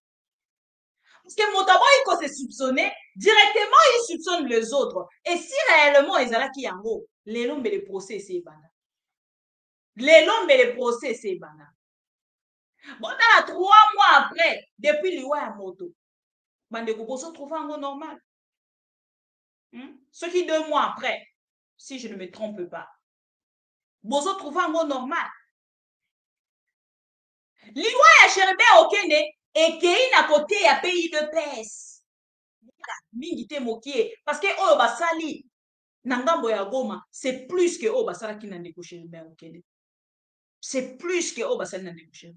Parce que Motabo, il peut se soupçonner, directement, il soupçonne les autres. Et si réellement, ils ont qui en haut, les lombes et les procès, c'est banal. Les lombes et les procès, c'est banal. Bon, dans 3 mois après, depuis l'Iwa à moto, bande de se trouve en normal. Ce qui 2 mois après, si je ne me trompe pas, Bozo trouve en normal. L'Iwa à Cheribé Okene, et qu'il y a à côté à pays de pèse. Mingite mokie. Parce que oh basali, nangambo ya Goma, c'est plus que oh basala qui n'a négocié le Okene. C'est plus que oh basali n'a négocié.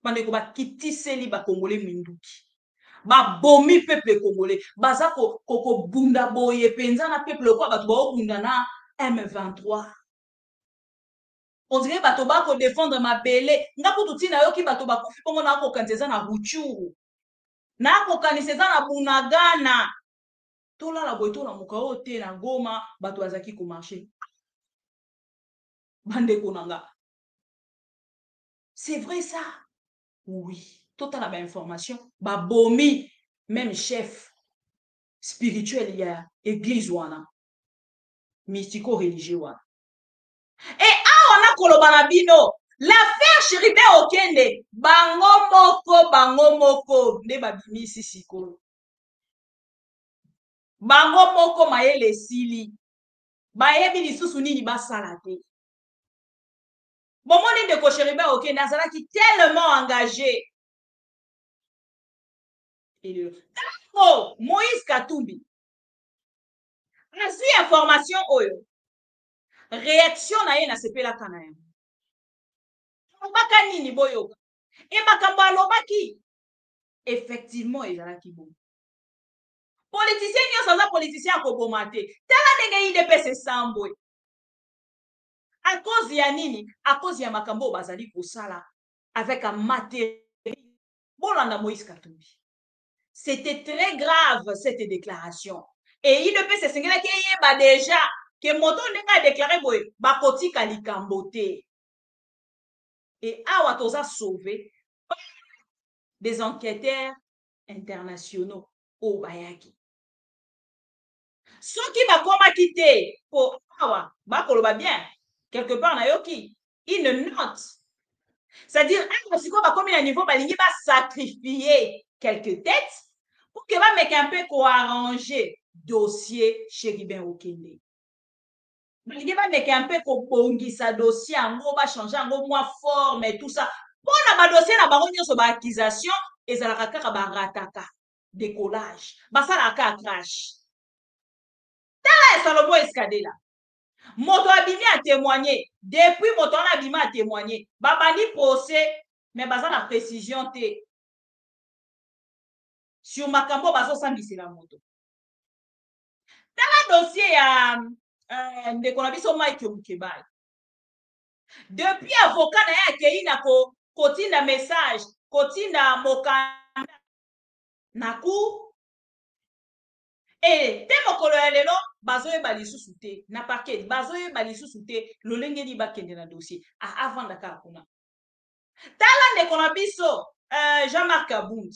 Bandeko ba kiti seli ba Congolais minduki. Ba bomi peuple congolais. Baza ko bunda boye penza na peuple quoi ba to bunda na M23. On dirait bato ba ko défendre ma belé. Nga kututi na yo ki bato ba kufi pongo na ko kanteza na Ruchuru. Na ko kaniseza na Bunagana. Tola la boy tola mukao te na Goma bato azaki ko marcher. Bandeko nanga. C'est vrai ça? Oui. Total la information. Ba bomi même chef spirituel il y a église wana. Mystico religieux wana. Et on a kolobana bino. L'affaire Cheribé Okende, bango moko, ne babimi sisiko. Bango moko mayele sili. Bayebi lisusu nini basala te. Bomoni de ko Cheribé Okende azala ki tellement engagé. Et tango Moïse Katumbi. Azui information oyo. Réaction na ye na sepela kana ye. Baka nini boyoka. Et makambo alobaki. Effectivement, ezalaki bon. Politicien nyo sa politicien akoboma te. Tala ndenge IDPS sambwe. À cause ya nini? À cause ya makambo bazali kosala avec un matériel. Bolanda Moïse Katumbi. C'était très grave cette déclaration. Et IDPS sengela ki yeba déjà que moto ndenge a déclaré boye bakotika likambo te. Et awa toza sauvé des enquêteurs internationaux au Bayaki. Ceux qui va comme quitter pour awa bakoloba bien quelque part na yoki une note. C'est-à-dire un siko ba comme à niveau balingi ba sacrifier quelques têtes pour que va mettre un peu ko arranger dossier Cheribé Okende. balingi bameke un peu kobongisa dossier yango bachange yango mwa forme et tout ça mpona badossier na bango nyonso baaccusation ezalaka kaka barataka décollage basalaka crash tala ya Salomo Escadela moto abimi atémoigné depuis moto wana abimi atémoigné babandi procès mais baza na précision te sur makambo bazosambisela moto tala dossier ya ndeko na biso Mike Mukebali depuis avocat na ye akei na kotinda message kotinda mokanda na cour te mokolo ya lelo bazoyeba lisusu te na parquet bazoyeba lisusu te lolenge nini bakende na dossier avandaka kuna tala ndeko na biso Jean-Marc Abund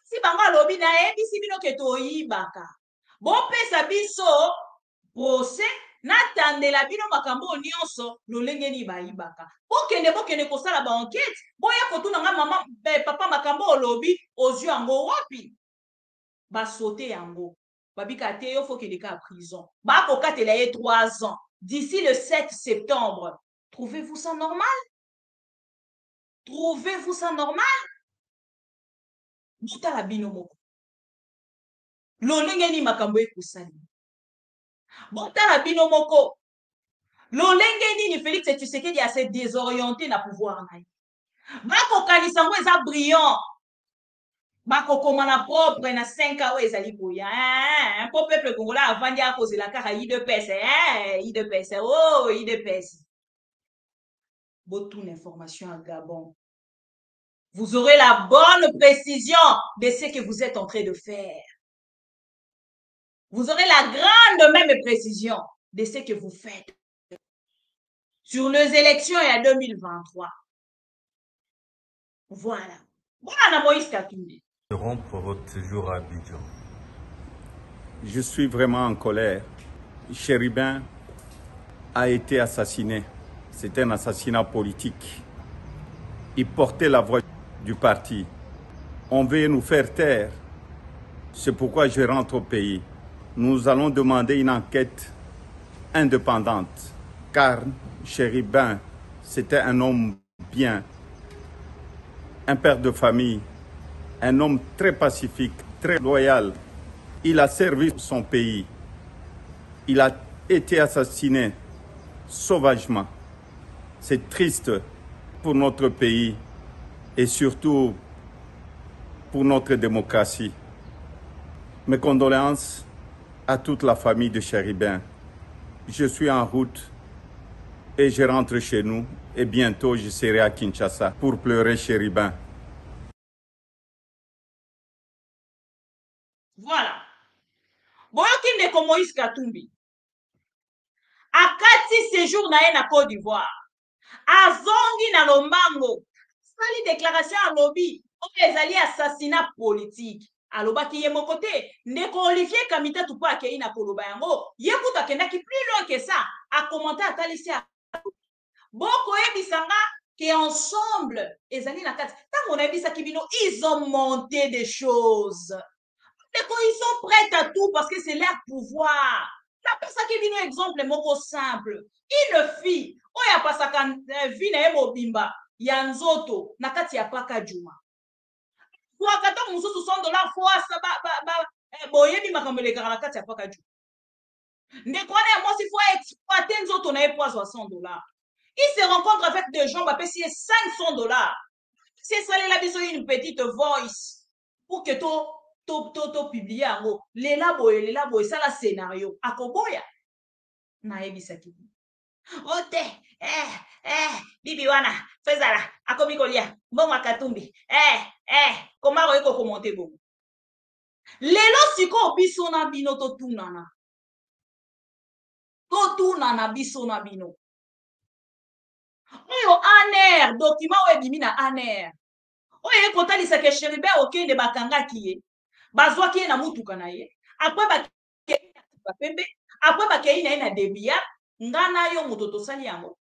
si bango alobi nayebisi bino ke toyibaka bopesa biso procès natandela bino makambo nyonso lolenge nini bayibaka bokende kosala baenquête boya kotuna nga mama papa makambo olobi ozwi yango wapi basote yango babika te yo fokende ka prison bakokatela ye 3 ans d'ici le 7 septembre trouvez-vous ça normal? Trouvez-vous ça normal? Botala bino moko lolenge nini makambo ekosali botala bino moko lolenge nini Félix Tshisekedi ase désorienté na pouvoir na ye bakokanisa ngo eza brillant bakokoma na propre na 5 ans ezali boya mpo peuple congolais avandi akozela kaka idps oh idps botune information à Gabon vous aurez la bonne précision de ce que vous êtes en train de faire. Vous aurez la grande même précision de ce que vous faites sur les élections en 2023. Voilà. Voilà Moïse Katumbi. Rompre votre séjour à Abidjan. Je suis vraiment en colère. Chéribin a été assassiné. C'était un assassinat politique. Il portait la voix du parti. On veut nous faire taire. C'est pourquoi je rentre au pays. Nous allons demander une enquête indépendante. Car Chéribin, c'était un homme bien, un père de famille, un homme très pacifique, très loyal. Il a servi son pays. Il a été assassiné sauvagement. C'est triste pour notre pays et surtout pour notre démocratie. Mes condoléances à toute la famille de Chéribin. Je suis en route et je rentre chez nous et bientôt je serai à Kinshasa pour pleurer Chéribin. Voilà. Boyoki ndeko Moïse Katumbi. Akati séjour na ye na Côte d'Ivoire. Azongi na lombango. Sali déclaration à lobby. Oyo ezali assassinat politique. Alobaki ye moko te. Ndeko Olivier Kamita tupa akei na koloba yango. Ye kuta kendaki plus loin que ça. A commenter atalisi a boko ebisanga que ensemble ezali na kati. Tango na ebisa kibino ils ont monté des choses. Ils sont prêts à tout parce que c'est leur pouvoir. La personne qui vient un exemple moko simple. Une fille, oya pasaka vi na emo bimba ya nzoto na kati ya paka juma. Kwa kata mususu $100 fois boyebi makambo lekaka na kati ya paka juma. Ndeko wana ya mwasi fois exploiter nzoto na ye poizo $100. Il se rencontre avec des gens ba pesi $500. C'est ça la biso une petite voice pour que to publier yango lela boye ça la scénario akoboya na ebisaki ote bibi wana fezala akomi kolia mbongo Katumbi komaro eko komonte bongo lelo siko biso na bino totunana biso na bino oyo aner document oyo ebimi na aner oyo ekotalisa ke Chéribin okende bakangaki ye bazwaki ye na mutuka na ye apres bakei na pembe apres bakei na ye na debia ngana yo moto tosali yango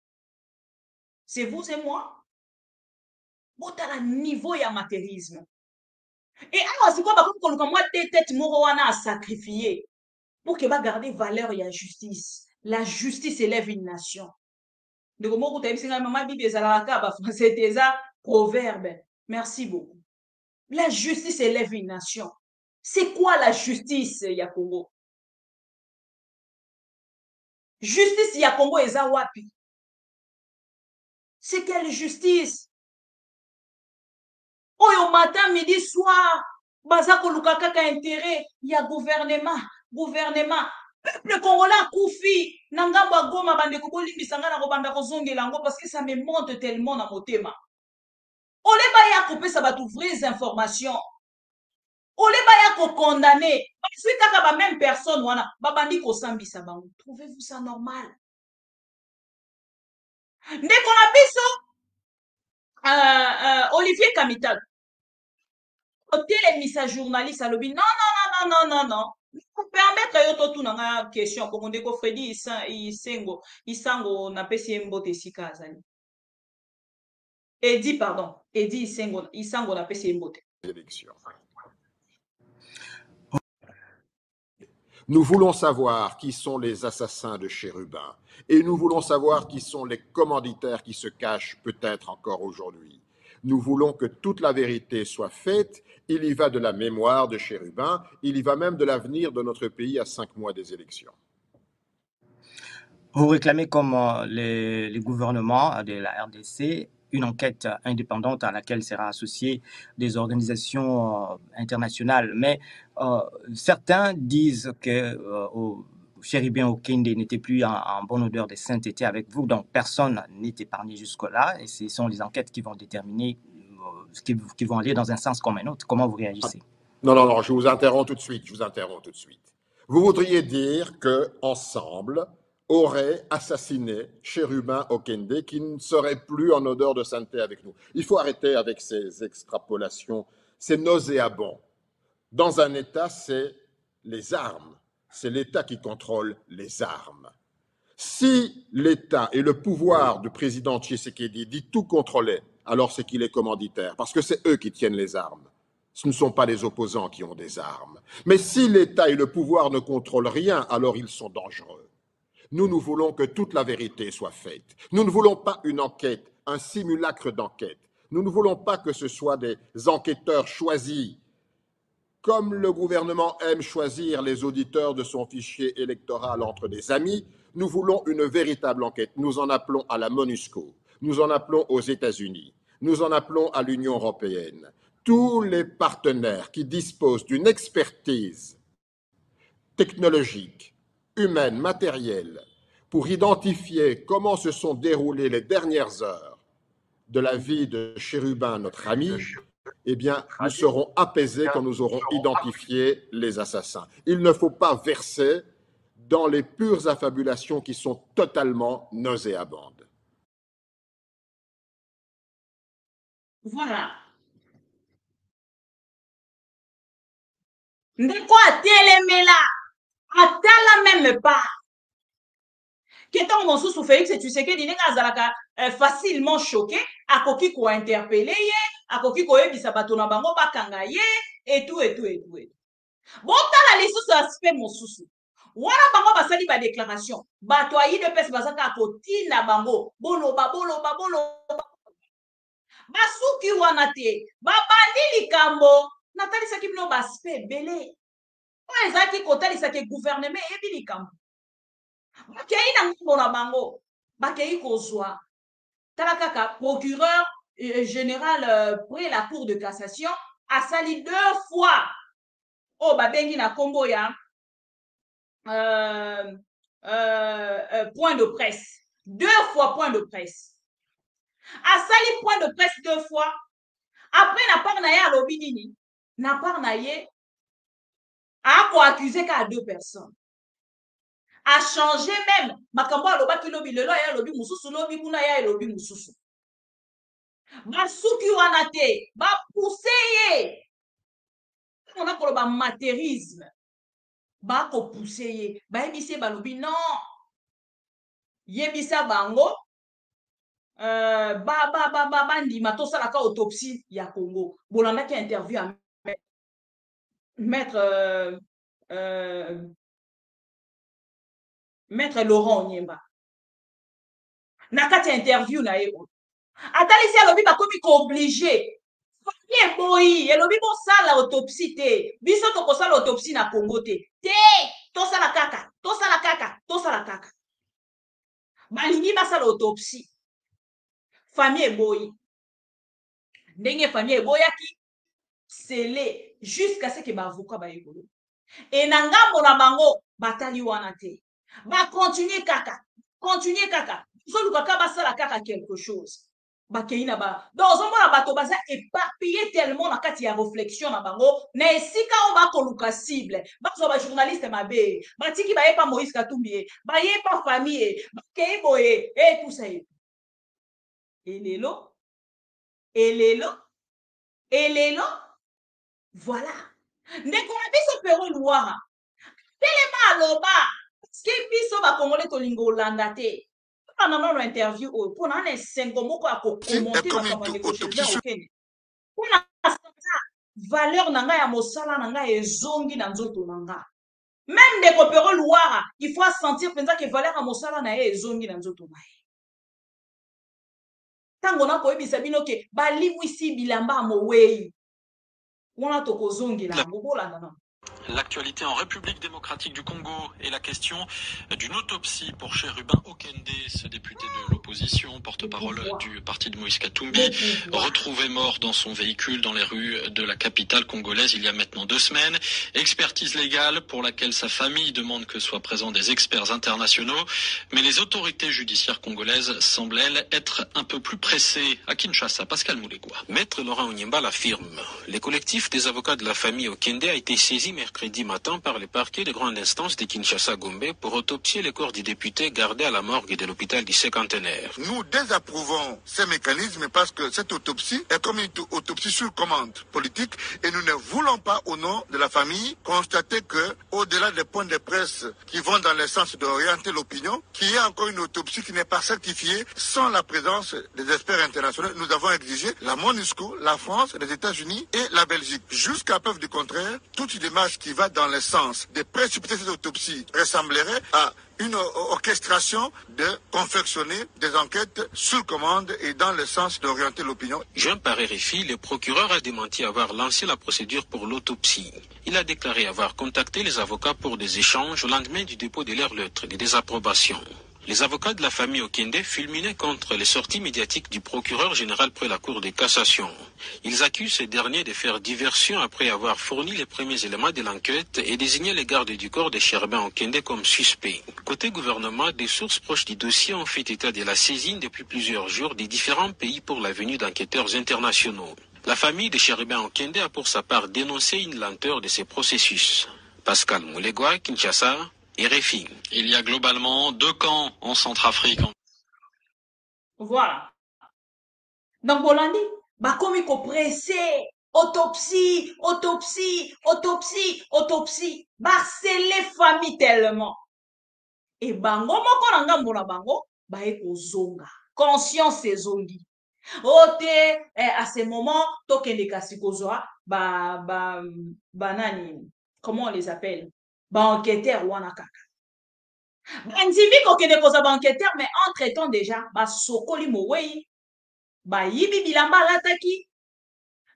c'est vous et moi botala niveau ya matérisme et awa sikoyo bakomi koluka mwa tete moko wana asakrifie pour que va garder valeur et la justice. La justice élève une nation. Donc, moi, vous avez maman Bible c'est un proverbe. Merci beaucoup. La justice élève une nation. C'est quoi la justice, Yakongo? Justice Yakongo et Zawapi. C'est quelle justice? Au matin, midi, soir, bazako lukaka intérêt, il y a gouvernement. Peuple congolais koufi, nangamba goma bande kobolimbi sangana kobanda kozonge lango parce que ça me monte tellement na motema. Ole ba ya kopesa batu vraies informations. Ole ba ya ko condamner. Suite kaka ba même personne wana, babandi ko sambisa bango. Trouvez-vous ça normal? Ndeko na biso Olivier Kamital. Télémissa journaliste à l'obi. Non. Pour permettre yo tout na question comme ndeko Freddy isango na pesi mbote sika azali. Edi isango na pesi mbote. Nous voulons savoir qui sont les assassins de Chérubin et nous voulons savoir qui sont les commanditaires qui se cachent peut-être encore aujourd'hui. Nous voulons que toute la vérité soit faite. Il y va de la mémoire de Chérubin, il y va même de l'avenir de notre pays à 5 mois des élections. Vous réclamez comme les gouvernements de la RDC une enquête indépendante à laquelle sera associée des organisations internationales. Mais certains disent que Chérubin Okende n'était plus en bonne odeur de sainteté avec vous, donc personne n'est épargné jusque-là, et ce sont les enquêtes qui vont déterminer, qui vont aller dans un sens comme un autre. Comment vous réagissez? Non, je vous interromps tout de suite, Vous voudriez dire qu'ensemble, aurait assassiné Chérubin Okende qui ne serait plus en odeur de sainteté avec nous. Il faut arrêter avec ces extrapolations, c'est nauséabond. Dans un État, c'est les armes. C'est l'État qui contrôle les armes. Si l'État et le pouvoir du président Tshisekedi dit tout contrôler, alors c'est qu'il est commanditaire, parce que c'est eux qui tiennent les armes. Ce ne sont pas les opposants qui ont des armes. Mais si l'État et le pouvoir ne contrôlent rien, alors ils sont dangereux. Nous voulons que toute la vérité soit faite. Nous ne voulons pas une enquête, un simulacre d'enquête. Nous ne voulons pas que ce soit des enquêteurs choisis. Comme le gouvernement aime choisir les auditeurs de son fichier électoral entre des amis, nous voulons une véritable enquête. Nous en appelons à la MONUSCO, nous en appelons aux États-Unis, nous en appelons à l'Union européenne. Tous les partenaires qui disposent d'une expertise technologique, humaine, matérielle, pour identifier comment se sont déroulées les dernières heures de la vie de Chérubin, notre ami, eh bien, nous serons apaisés quand nous aurons identifié les assassins. Il ne faut pas verser dans les pures affabulations qui sont totalement nauséabondes. Voilà. Ndeko atelemela, atala même pas. Ketan mosusu Félix Tshisekedi ndenge azalaka facilement choqué, akoki ko interpeller ye, akoki ko yebisa bato na bango bakanga ye et tout. Bon tala lisusu aspect mosusu. Wana bango basali ba déclaration, bato ayi de pesa bazaka kotina bango, boloba. Basuki wana te, babandi likambo, natali saki bino baspect belé. Oyo ezalaki kotalisa ke gouvernement eyebi likambo. Bakei na ngambo na bango, bakei kozwa. Tala kaka procureur général près la cour de cassation a sali 2 fois. Oh babengi na kombo ya point de presse. 2 fois point de presse. A sali point de presse 2 fois. Après na part na ye alobi nini? Na part na ye a ko accusé qu'à 2 personnes. A changé même makambo alobaki lobi lelo ya lobi mususu lobi kuna ya lobi mususu. Basuki wana te, ba pousser ye. On a koloba matérisme. Ba ko pousser ye, ba yebise ba lobi non. Yebisa bango ndima tosala ka autopsie ya Congo. Bolandaki interview à maître Maître Laurent Onyemba. Nakati interview na ye. Atalisi alobi bakomi ko obligé. Famille boyi, elobi bo sala autopsie te. Biso to ko sala autopsie na Congo te. Te, to sala kaka, to sala kaka, to sala kaka. Balingi ba sala autopsie. Famille boyi. Ndenge famille boyaki scellé jusqu'à ce que ba avocat ba yekolo. Et na ngambo na bango batali wana te. Ba continuer kaka. Continuer kaka. Soluka ka basala kaka quelque chose. Ba keina ba. Donc on bato baza éparpillé tellement na kati ya réflexion na bango, na esika on ba koluka cible. Ba so ba journaliste mabe. Ba tiki ba yepa Moïse Katumbi, ba yepa famille, ba kei boye et tout ça. Et lelo. Voilà. Ndeko na biso pero Louara. Telema aloba. Parce que biso ba Congolais tolingo Olanda te. Pendant notre interview, pour un sengo moko a commenter ma négociation okene. Pour na valeur nanga ya mosala nanga ezongi na nzoto nanga. Même ndeko pero Louara, il faut sentir penza que valeur ya mosala na ezongi na nzoto na ye. Tango na koyebisa bino ke balimwisi bilamba mowei. L'actualité en République démocratique du Congo et la question d'une autopsie pour Chérubin Okende, ce député de l'opposition, porte-parole du parti de Moïse Katumbi, retrouvé mort dans son véhicule dans les rues de la capitale congolaise il y a maintenant 2 semaines. Expertise légale pour laquelle sa famille demande que soient présents des experts internationaux, mais les autorités judiciaires congolaises semblent, elles, être un peu plus pressées. À Kinshasa, Pascal Moulegua. Maître Laurent Onyemba l'affirme. Les collectifs des avocats de la famille Okende a été saisi mercredi matin par les parquets de grande instance de Kinshasa-Gombe pour autopsier les corps du député gardés à la morgue de l'hôpital du Cinquantenaire. Nous désapprouvons ces mécanismes parce que cette autopsie est comme une autopsie sur commande politique et nous ne voulons pas, au nom de la famille, constater que, au-delà des points de presse qui vont dans le sens d'orienter l'opinion, qu'il y a encore une autopsie qui n'est pas certifiée sans la présence des experts internationaux. Nous avons exigé la MONUSCO, la France, les États-Unis et la Belgique. Jusqu'à preuve du contraire, toute démarche qui va dans le sens de précipiter cette autopsie ressemblerait à une orchestration de confectionner des enquêtes sur commande et dans le sens d'orienter l'opinion. Jean Paré-Réfi, le procureur a démenti avoir lancé la procédure pour l'autopsie. Il a déclaré avoir contacté les avocats pour des échanges au lendemain du dépôt de leur lettre de désapprobation. Les avocats de la famille Okende fulminaient contre les sorties médiatiques du procureur général près la Cour de cassation. Ils accusent ces derniers de faire diversion après avoir fourni les premiers éléments de l'enquête et désigné les gardes du corps de Chérubin Okende comme suspects. Côté gouvernement, des sources proches du dossier ont fait état de la saisine depuis plusieurs jours des différents pays pour la venue d'enquêteurs internationaux. La famille de Chérubin Okende a pour sa part dénoncé une lenteur de ces processus. Pascal Moulegua, Kinshasa, RFI. Il y a globalement 2 camps en Centrafrique. Voilà. Donc, Bolandi, bakomi ko pressé, autopsie, barcelé famille tellement. Et bango moko na ngambo na bango, bae ko zonga. Conscience zongi. Ote, à ce moment, tokende kasi kozwa, banani, comment on les appelle? Enquêteur wana kaka. Nzimbi kokende koza enquêteur, mais entre-temps déjà, sokoli mowei, yibi bilamba lataki,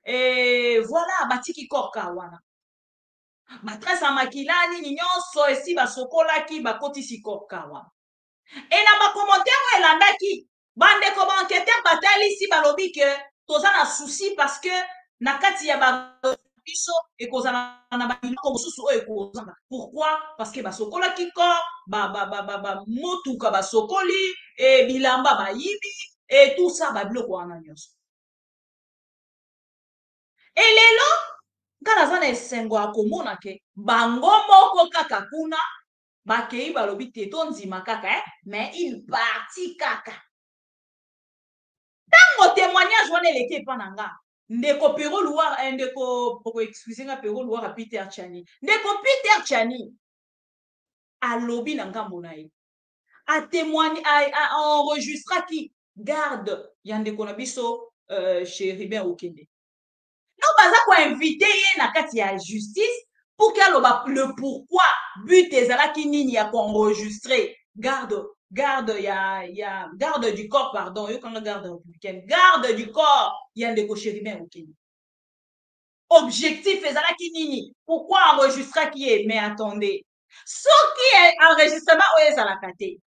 et voilà, batiki korka wana. Tresa makilani, nyonso esi sokolaki, kotisi korka wana. Et na commentaire elandaki, bandeko enquêteur batali si balobi que toza na souci parce que na kati ya biso ekozana na biloko mosusu oyo ekozana. Pourquoi? Parce que basokola kiko motuka basokoli et bilamba bayibi et tout ça biloko wana nyonso. Et lelo ngana zana esengo akomona ke bango moko kaka kuna bakei balobi te tonzima kaka mais il parti kaka. Tango témoignage wana eleke pa nanga ndeko Pero Louara, ndeko poko excusez-moi Pero Louara Peter Tchani. Ndeko Peter Tchani a lobby na ngambo na ye. A témoigné, a enregistré qui garde yandeko na biso Chérubin Okende. Non baza ko inviter ye na kati ya justice pour qu'elle le pourquoi but ezalaki nini ya ko enregistrer garde du corps, pardon, yo kanga garde républicaine, garde du corps, il y a des cochéribins au Kenya. Objectif ezalaki nini? Pourquoi enregistrer qui est? Mais attendez, ce qui est enregistrement oyo ezalaka te.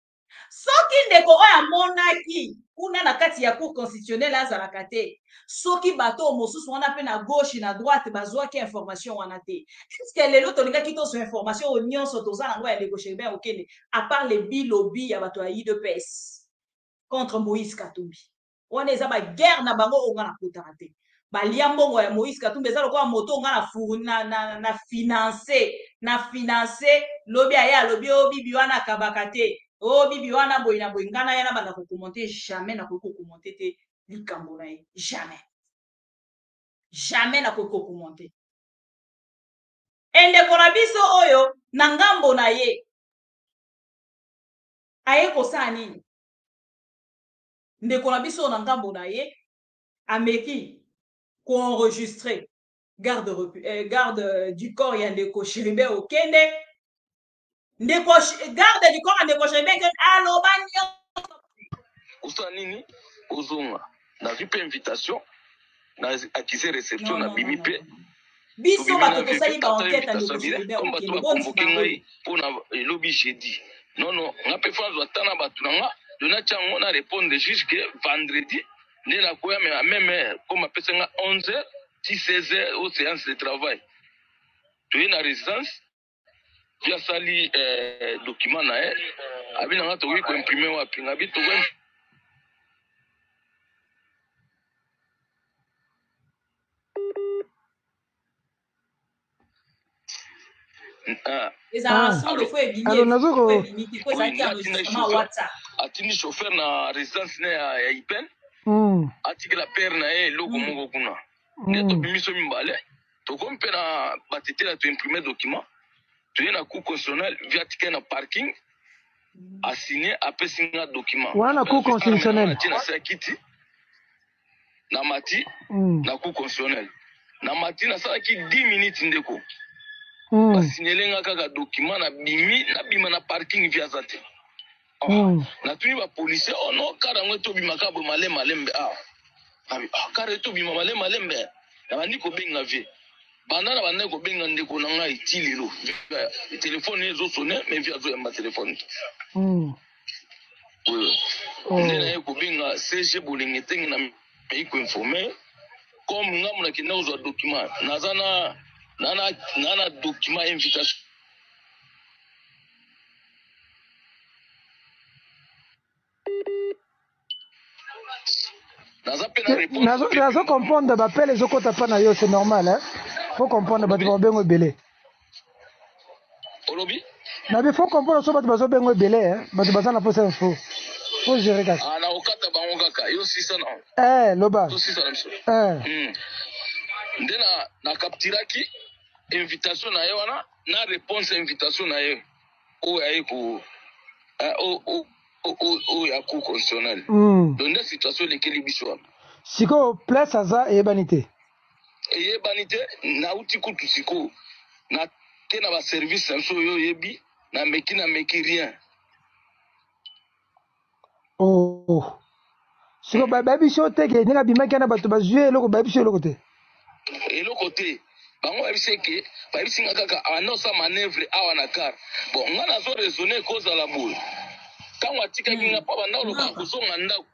Soki ndeko oyo amonaki kuna na kati ya cour constitutionnelle azalaka te, soki bato mosusu wana mpe na gauche na droite bazwaki information wana te, eske lelo tolingaki tozwa information oyo nyonso toza nango ya ndeko Cherubin Okende, à part le bilobi ya bato ya UDPS contre Moïse Katumbi, wana eza baguerre na bango oyo nga na kotaka te. Balia mbongo ya Moïse Katumbi eza lokola moto nga na finance lobi aye alobi o bibi wana akabaka te. Oh bibi wana boy na boy ngana yana banda ko commenter, jamais na ko commenter te likambo na ye, jamais na ko commenter. Ende kona biso oyo na ngambo na ye aye ko sa nini? Ndeko na biso na ngambo na ye ameki ko enregistrer garde du corps ya ndeko Cherubin Okende. Garde du corps ndeko Cherubin Okende aloba usa nini ozonga na vipe invitation na accusé réception na bimi pe biso bato tosali ba enquête ndeko Cherubin Okende convoqué ngai pona lobby jeudi non nga pe fanzo atana batu nga dona chango na répondre juge que vendredi ne na koya même comme apesa nga 11h 16h aux séances de travail tu es na résidence via sali document na ye abina nga to ko imprimer wapi nga bito ko atini chauffeur na résidence ya Ipen atiki la père na ye loko moko kuna ne to bimiso mimbale to kompe na batetela to imprimer document to ye na cour constitutionnelle via ticket na parking a signé apesi nga document wana cour constitutionnelle na sakiti na mati na cour constitutionnelle na mati na salaki 10 minutes ndeko basignele nga kaka document na bima na parking via zate na tuni ba policier no kara ngo to bima ka bo malembe kara to bima malembe na bandi ko benga vie banda na bandi ko benga ndeko na ngai tililo téléphone ezo sonner mais via zo ma téléphone ndena ko benga CG bolingi tengi na iko informer comme ngamu na kinao zo document nazana nana document invitation nazo comprendre bapele ezokota pa na yo c'est normal hein faut comprendre bato babengo ebele olobi nabi faut comprendre so bato bazobengo ebele hein bato baza na posa info faut gérer kaka na okata bango kaka yo 600 loba 600 ndena na capturaki invitation na ye wana na réponse invitation na ye o ayi ko o ya cour constitutionnelle donc nde situation lekeli biso wana sikoyo place aza eyebani te nauti kutu sikoyo na te na baservice na biso oyo oyebi na meki rien sikoyo bayebi biso te ke ndenge abimaki na bato bazwi eloko bayebi biso eloko te bango babiseke babisinga kaka anosa manœuvre awa na car bon nga nazo raisonner kozala boye ntango atikaki nga mpo banda oloba kozonga ndako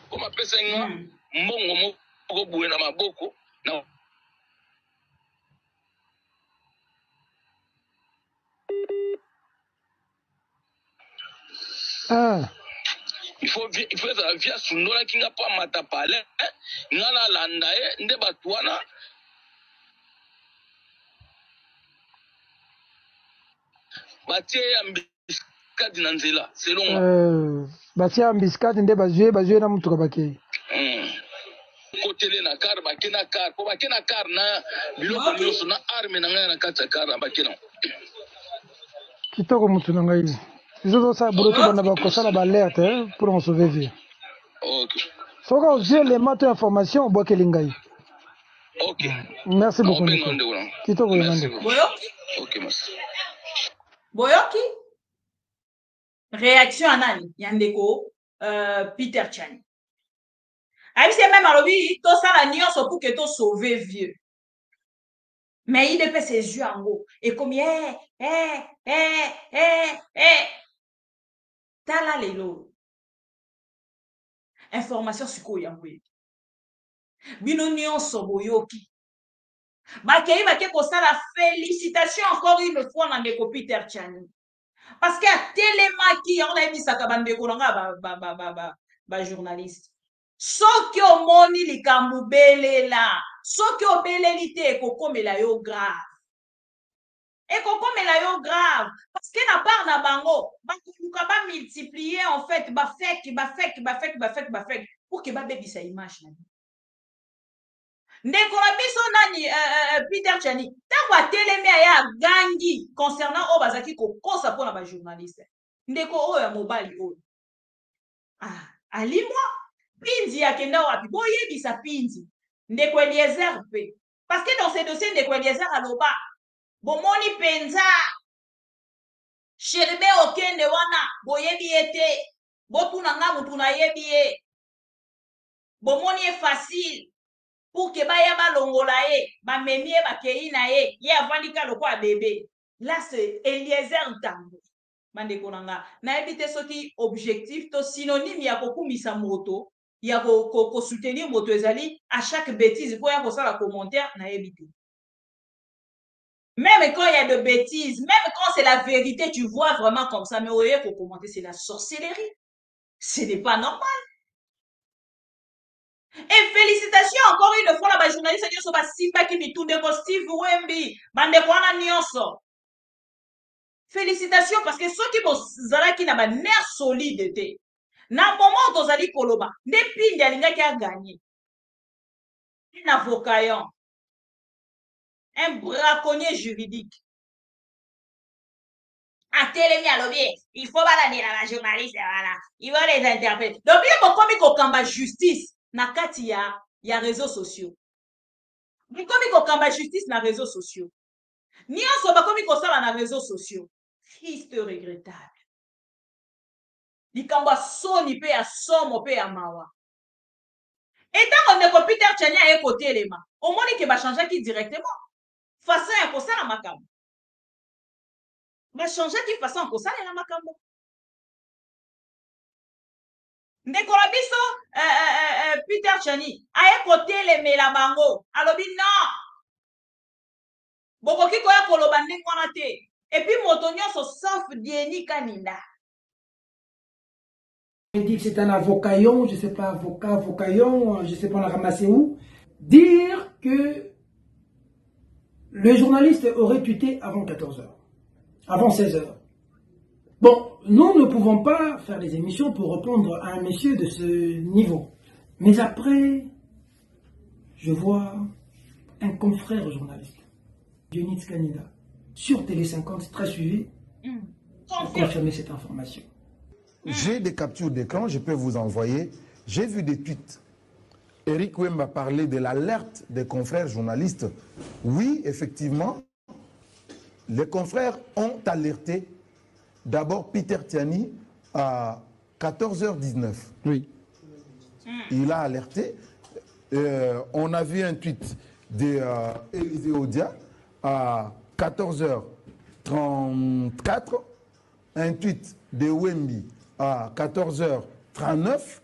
po mapesa nga mbongo moko boye na maboko na il faut ezala via sundolaki nga mpo amata pale nga nalanda ye nde bato wana batie ya mbiskadi na nzela selonga batie ya mbiskadi nde bazwie na mutuka bakei kotele na kar bake na kar po bake na kar na biloko nyonso na arme na ngai na kati ya kar bake na kitoko mutu na ngai biso tosala boulot tobanda bakosala baalerte pour en sauver vie soki ozwi élément to information obwakeli ngai merci beaucoup kitoko yena ndeko boyoki réaction à nani yandeko Peter Chani. C'est même alobi to sala nyonso pour que to sauver vieux. Mais il dépêche ses yeux en haut et comme tala lelo information siko yangwe bino nyonso boyoki bakei bake kosala félicitation encore une fois na ndeko Peter Chani parce que telemaki on a mis ça kabandeko nga ba journaliste soki omoni likambo belela soki obeleli te ekokomela yo grave parce que na part na bango bakoluka ba multiplier en fait ba fake pour que ba bebisa image na ndeko na biso nani Peter Chani tango atelemi aya gangi concernant o bazaki kokosa mpona ba journaliste ndeko oyo ya mobali oyo alimwa Pinzi akenda wapi boyebisa Pinzi ndeko Eliezer pe parce que dans ces dossiers ndeko Eliezer aloba bomoni penza Chérubin Okende wana boyebi ete botuna nga mutu na yebi ye bomoni est facile pour que baya balongola ye bamemi ye bakei na ye ye avandika lokwa bébé là c'est Eliezer Ntango bandeko nanga nayebi te soki objectif to synonyme ya kokumisa moto ya ko soutenir moto ezali à chaque bêtise pour ya kosala commentaire nayebi te. Même quand il y a de bêtises, même quand c'est la vérité, tu vois vraiment comme ça, mais oui, il faut commenter, c'est la sorcellerie. Ce n'est pas normal. Et félicitations encore une fois, la journaliste qui est Simba qui me tourne de Steve Wemby, Bandekwana Nyonso. Félicitations parce que ceux qui vont qui n'a nerf solide, na moment où Zali Koloba, depuis Ndialinga qui a gagné, un avocat, un braconnier juridique. À télémi à l'objet, il faut balader la journaliste, voilà. Il va les interpréter. Donc, il faut comme il combat justice, na kati ya réseaux sociaux. Il comme il combat justice na réseaux sociaux. Ni en soba comme il ça na réseaux sociaux. Triste regrettable. Il combat son IP à son pe à mawa. Et tant qu'on est Peter Chani à côté élément, au moins il va changer qui directement. Façon à quoi ça la macabre. Va changer qui façon à quoi ça la macabre. Ndekola biso Peter Chani a côté les melabango. Alobi non. Bokoki ko ya koloba ndengwana te. Et puis motonyo so sauf dieni kanina. Il dit que c'est un avocaillon, je ne sais pas, avocaillon, je ne sais pas, on l'a ramassé où. Dire que le journaliste aurait tweeté avant 14h, avant 16h. Bon, nous ne pouvons pas faire des émissions pour répondre à un monsieur de ce niveau. Mais après, je vois un confrère journaliste, Dionys Kanida, sur Télé 50, très suivi, pour confirmer cette information. J'ai des captures d'écran, je peux vous envoyer. J'ai vu des tweets. Eric Wemba parlait de l'alerte des confrères journalistes. Oui, effectivement, les confrères ont alerté d'abord Peter Chani à 14h19. Oui. Il a alerté. On a vu un tweet d'Élisée Odia à 14h34. Un tweet de Wemby à 14h39.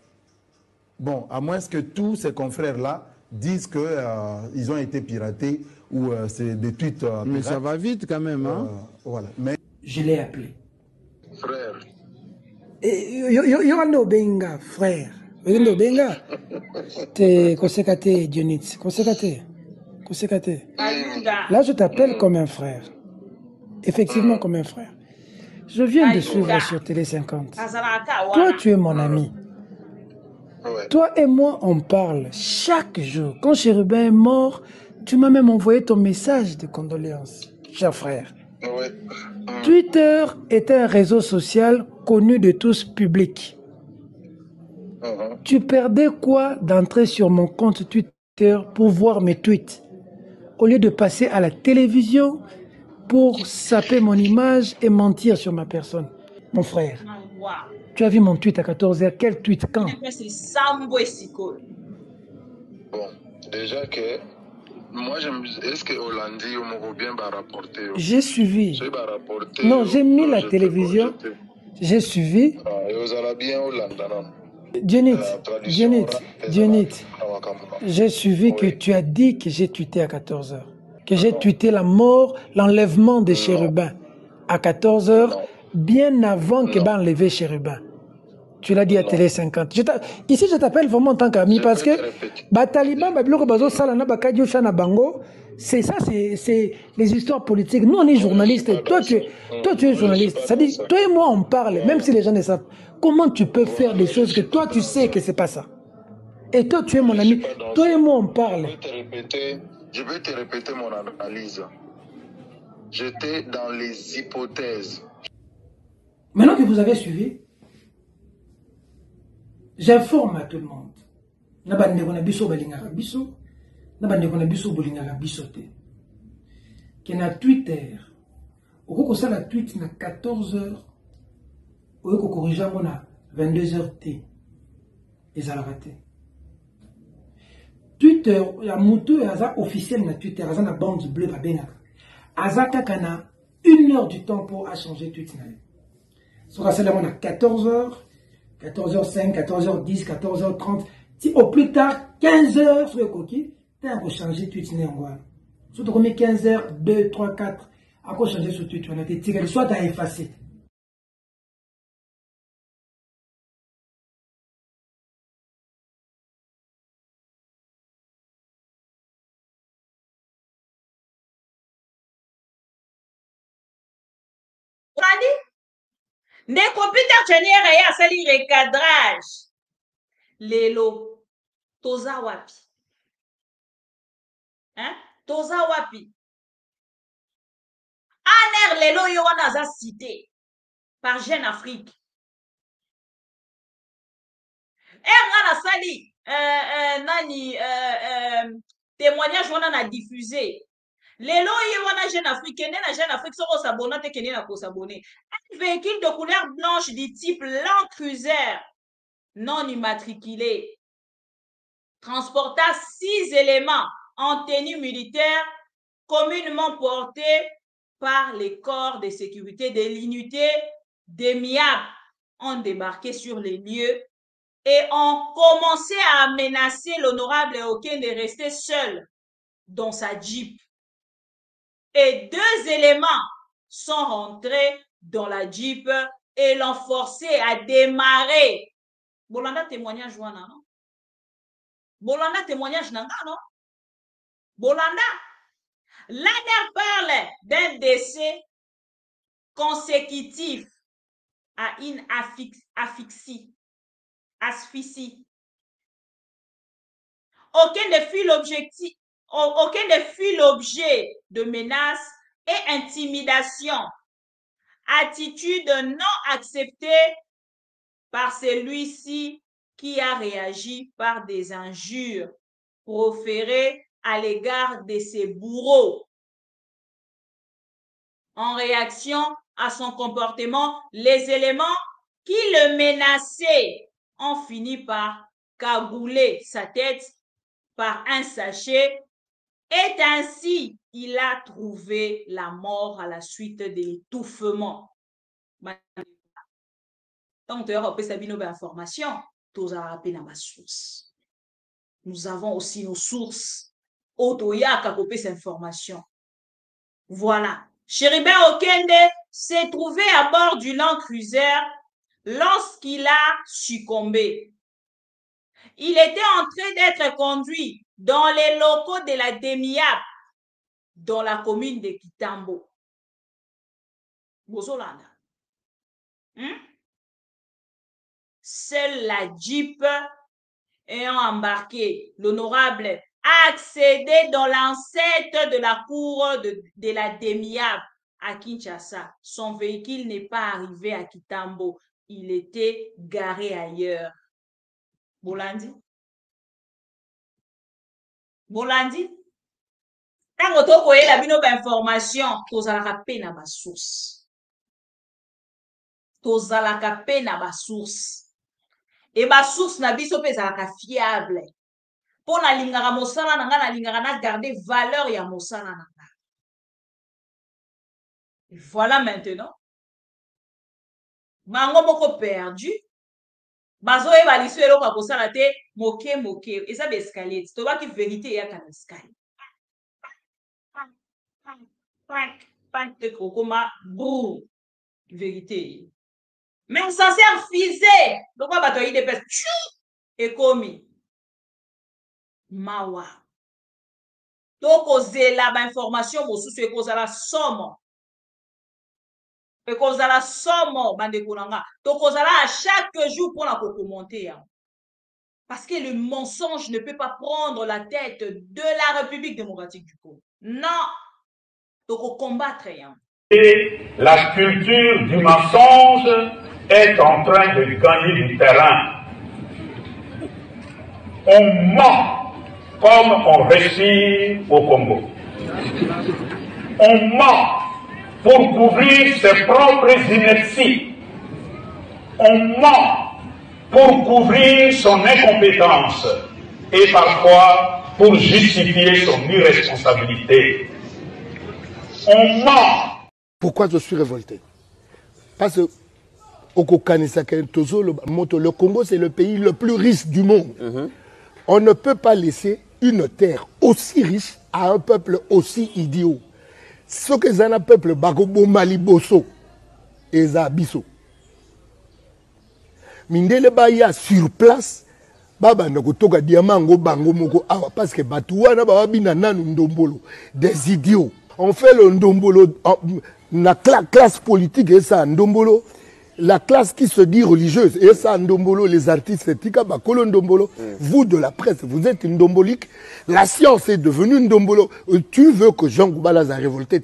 Bon, à moins que tous ces confrères-là disent qu'ils ont été piratés ou c'est des tweets mais ça va vite quand même, hein? Voilà. Mais... Je l'ai appelé. Frère. Yorando Benga, frère. Yorando Benga. T'es Kosekate, Dionys. Kosekate. Là, je t'appelle comme un frère. Effectivement, comme un frère. Je viens de suivre sur Télé 50. Toi, tu es mon ami. Ouais. Toi et moi, on parle chaque jour. Quand Chérubin est mort, tu m'as même envoyé ton message de condoléances, cher frère. Ouais. Twitter est un réseau social connu de tous, public. Tu perdais quoi d'entrer sur mon compte Twitter pour voir mes tweets, au lieu de passer à la télévision pour saper mon image et mentir sur ma personne? mon frère. Wow. Tu as vu mon tweet à 14h. Quel tweet? Quand? Bon, déjà que moi, est-ce que Hollandi ou bien rapporté? J'ai suivi. Non, j'ai mis la télévision. J'ai suivi. Dionite, j'ai suivi que tu as dit que j'ai tweeté à 14h. Que j'ai tweeté la mort, l'enlèvement de Chérubin à 14h, bien avant que ben enlevé Chérubin. Tu l'as dit à Télé 50. Ici, je t'appelle vraiment en tant qu'ami parce que Taliban, c'est ça, c'est les histoires politiques. Nous, on est journalistes. Toi, tu es journaliste. Ça dit, toi et moi, on parle, même si les gens ne savent. Comment tu peux faire des choses que toi, tu sais que c'est pas ça? Et toi, tu es mon ami. Toi et moi, on parle. Je vais te répéter mon analyse. J'étais dans les hypothèses. Maintenant que vous avez suivi, j'informe à tout le monde. Que na Twitter, au ça la tweet na 14h, au corriger na 22h T. Ils ont raté. Twitter, la moto est officielle na Twitter, na bande bleue ba benga. Azaka kana 1 heure du temps pour changer Twitter. Sur la salle on a 14h, 14h05, 14h10, 14h30, si au plus tard 15h sur le coquille, tu as changer Twitter en voilà. Soit tu remets 15h, 2, 3, 4, à quoi changer sur Twitter, on a tiré, soit tu as effacé. Ndeko Peter Chaniere ya asali recadrage lelo toza wapi, hein? Toza wapi aner lelo yo wana aza cité par Jeune Afrique nga nasali nani témoignage wana na diffusé lelo ye wana Jeune Afrique kende na Jeune Afrique soko s'abonner te kende na ko s'abonner. Un véhicule de couleur blanche du type Land Cruiser non immatriculé transporta 6 éléments en tenue militaire communément portés par les corps de sécurité de l'unité des MIAB ont débarqué sur les lieux et ont commencé à menacer l'honorable Okende de rester seul dans sa Jeep. Et 2 éléments sont rentrés dans la Jeep et l'ont forcé à démarrer. Bolanda témoignage wana, non? Bolanda témoignage nanga, non? Bolanda. L'ANER parle d'un décès consécutif à une asphyxie. Aucun ne fut l'objet de menaces et intimidation. Attitude non acceptée par celui-ci qui a réagi par des injures proférées à l'égard de ses bourreaux. En réaction à son comportement, les éléments qui le menaçaient ont fini par cagouler sa tête par un sachet et ainsi il a trouvé la mort à la suite de l'étouffement. Donc, tu as cette information, tu as ma source. Nous avons aussi nos sources. Otoya cette information. Voilà. Chérubin Okende s'est trouvé à bord du Land Cruiser lorsqu'il a succombé. Il était en train d'être conduit dans les locaux de la DEMIAP, dans la commune de Kitambo. Bozolanda. Seule la Jeep ayant embarqué l'honorable a accédé dans l'enceinte de la cour de la DEMIAP à Kinshasa. Son véhicule n'est pas arrivé à Kitambo. Il était garé ailleurs. Bolandi? Bolandi? Tant que tu as la information, tu as rappelé dans ma source. tozalaka pe na basource. Et basource na biso pe ezalaka fiable. Po na lingaka mosala na nga na lingaka na garder valeur ya mosala na nga. Et voilà maintenant. Bango moko perdu. Bazo eba liso eloko akosala te moke moke. Eza be escalier. Toba ki vérité ya ka escalier. Te kokoma brou. Vérité. Mais censé fusée. Donc on va te de pes. Et komi. Mawa. Toko zela ba information mosusu e kozala somo. Et kozala somo bande konanga. Toko zala à chaque jour pour la commenter. Parce que le mensonge ne peut pas prendre la tête de la République démocratique du Congo. Non. Toko combattre. Et la culture du mensonge est en train de gagner du terrain. On ment comme on réussit au Congo. On ment pour couvrir ses propres inepties. On ment pour couvrir son incompétence et parfois pour justifier son irresponsabilité. On ment. Pourquoi je suis révolté? Parce que le Congo, c'est le pays le plus riche du monde. On ne peut pas laisser une terre aussi riche à un peuple aussi idiot. Ce que c'est un peuple, Bagobo Maliboso et Zabiso. Mindele Baya sur place, Baba Nagotoga Diamango Bango Moko Awa, parce que Batouana Babina Nanu Ndombolo, des idiots. On fait le Ndombolo, la classe politique et ça, Ndombolo. La classe qui se dit religieuse, et ça, Ndombolo, les artistes, Tika Bakolo Ndombolo, vous de la presse, vous êtes une ndombolique. La science est devenue une ndombolo. Tu veux que Jean Goubala a révolté?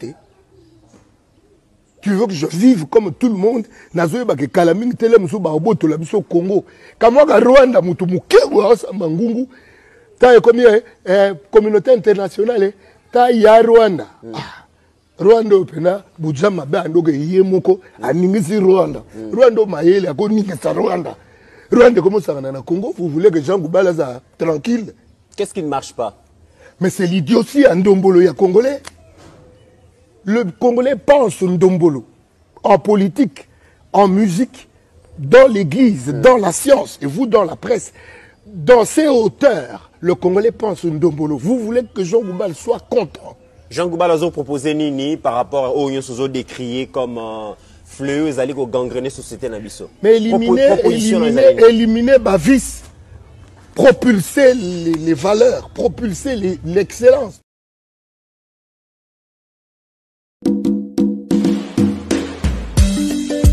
Tu veux que je vive comme tout le monde? Nazoé Bake Kalaming Telem Souba Oboto Labiso Congo. Kamwaga Rwanda Mutumukewa Mangungu. Ta combien communauté internationale, ta ya Rwanda. Rwanda opena bujama ba ndoge yemoko animisi Rwanda. Rwanda mayele akoningisa Rwanda. Rwanda comment ça na Congo? Vous voulez que Jean Goubala soit tranquille? Qu'est-ce qui ne marche pas? Mais c'est l'idiotie en Ndombolo ya Congolais. Le Congolais pense Ndombolo en politique, en musique, dans l'église, dans la science, et vous dans la presse. Dans ces hauteurs, le Congolais pense Ndombolo. Vous voulez que Jean Goubala soit content? Jean Goubala a proposé Nini par rapport aux Nyonsozo décriés comme fleureuse, aller au gangrener société Nabiso. Mais éliminer Bavis, propulser les valeurs, propulser l'excellence.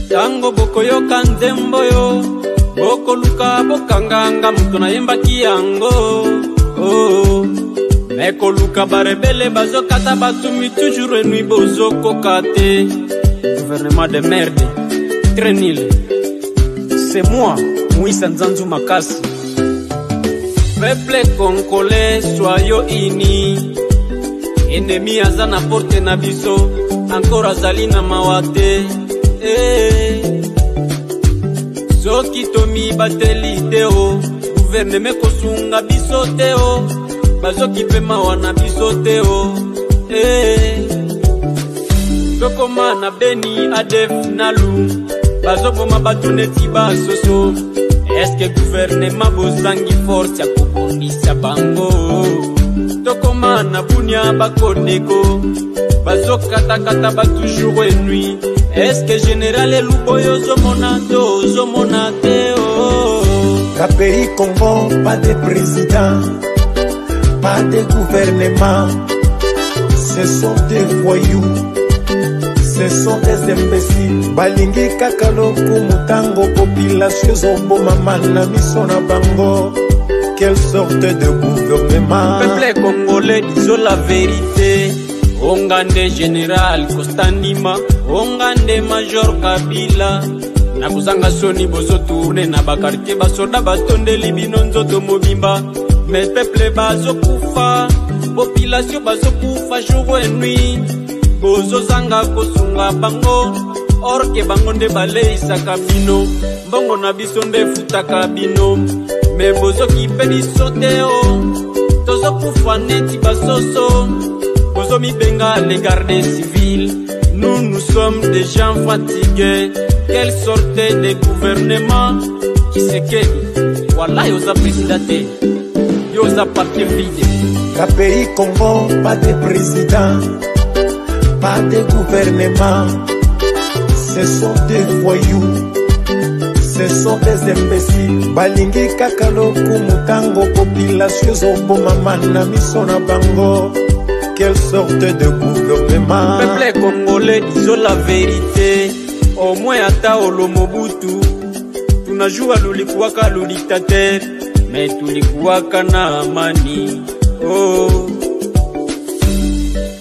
Tango bokoyoka nzembo yo, bokoluka bokanganga mutu na yembaki yango. Oh. Meko luka barebele bazokata batumi toujours nuit bozoko kate. Gouvernement de merde, très nul. C'est moi, Moïse Nzanzu Makasi. Peuple congolais, soyons unis. Ennemi azana porte na biso, encore azali na mawate. Soki tomi bateli teo, gouvernement kosunga biso teo. Bazoki pema wana bisote o. Tokoma na Beni Adef Nalu. Bazokoma batuneti basoso. Est-ce que gouvernement bozangi force ya kobondisa bango? Tokoma na Bunia Bakoneko. Bazokatakata ba toujours et nuit. Est-ce que général Luboyo zomona teo? La pays Congo, pas de président, pas de gouvernement, ce sont des voyous, ce sont des imbéciles. Balingi kakaloku mutango population zombo mama na miso na bango. Quelle sorte de gouvernement? Peuple congolais, disons la vérité. Ongande général Kostandima, ongande major Kabila. Na kuzanga soni bozo tourne na bakartie basoda batondeli bino nzoto mobimba. Mais peuple bazo kufa, population bazo kufa jour et nuit. Bozo zanga kosunga bango, orke bango nde baleisaka bino mbongo na biso nde efutaka bino me bozoki mpe biso te o tozokufa neti basoso bozomibenga les gardes civils. Nous sommes des gens fatigués. Quelle sorte de gouvernement qui se quede voilà yoza présidente yoza parti vide. La pays Congo, pas de président, pas de gouvernement. Ce sont des voyous, ce sont des imbéciles. Balingi kakaloku mutango population zoboma mana miso na bango. Quelle sorte de gouvernement? Peuple congolais, disons la vérité. Au moins ata olo Mobutu tunajua lulikuwaka dictateur mais tulikuwaka na amani. Oh,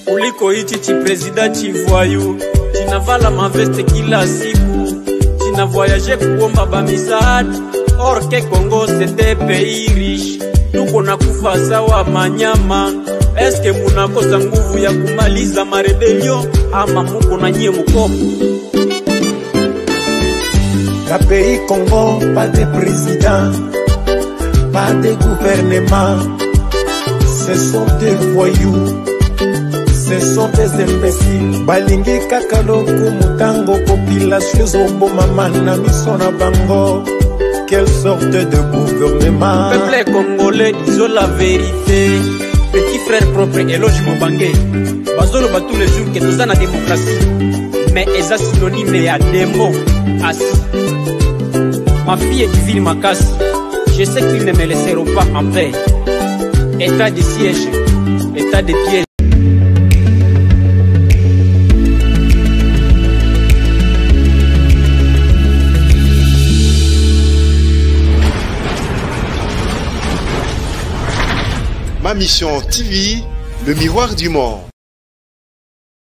kuliko hichi chi president chivoyu chinavala maveste kila siku china voyage kuomba bamisaada. Or que Congo c'était pays riche, tuko na kufa sawa manyama. Eske munakosa nguvu ya kumaliza marebelio ama muko na nyie mkopo? La pays Congo, pas de président, pas de gouvernement. Ce sont des voyous, ce sont des imbéciles. Balingi kakaloku mutango population zombo mamana misona bango. Quelle sorte de gouvernement? Peuple congolais, disons la vérité. Petit frère propre éloge Mobangé. Bazolo ba tous les jours que nous avons la démocratie. Mais est synonyme à démocratie. Ma fille est divine Makassi. Je sais qu'ils ne me laisseront pas en paix. État de siège, état de piège. Ma mission TV, le miroir du monde.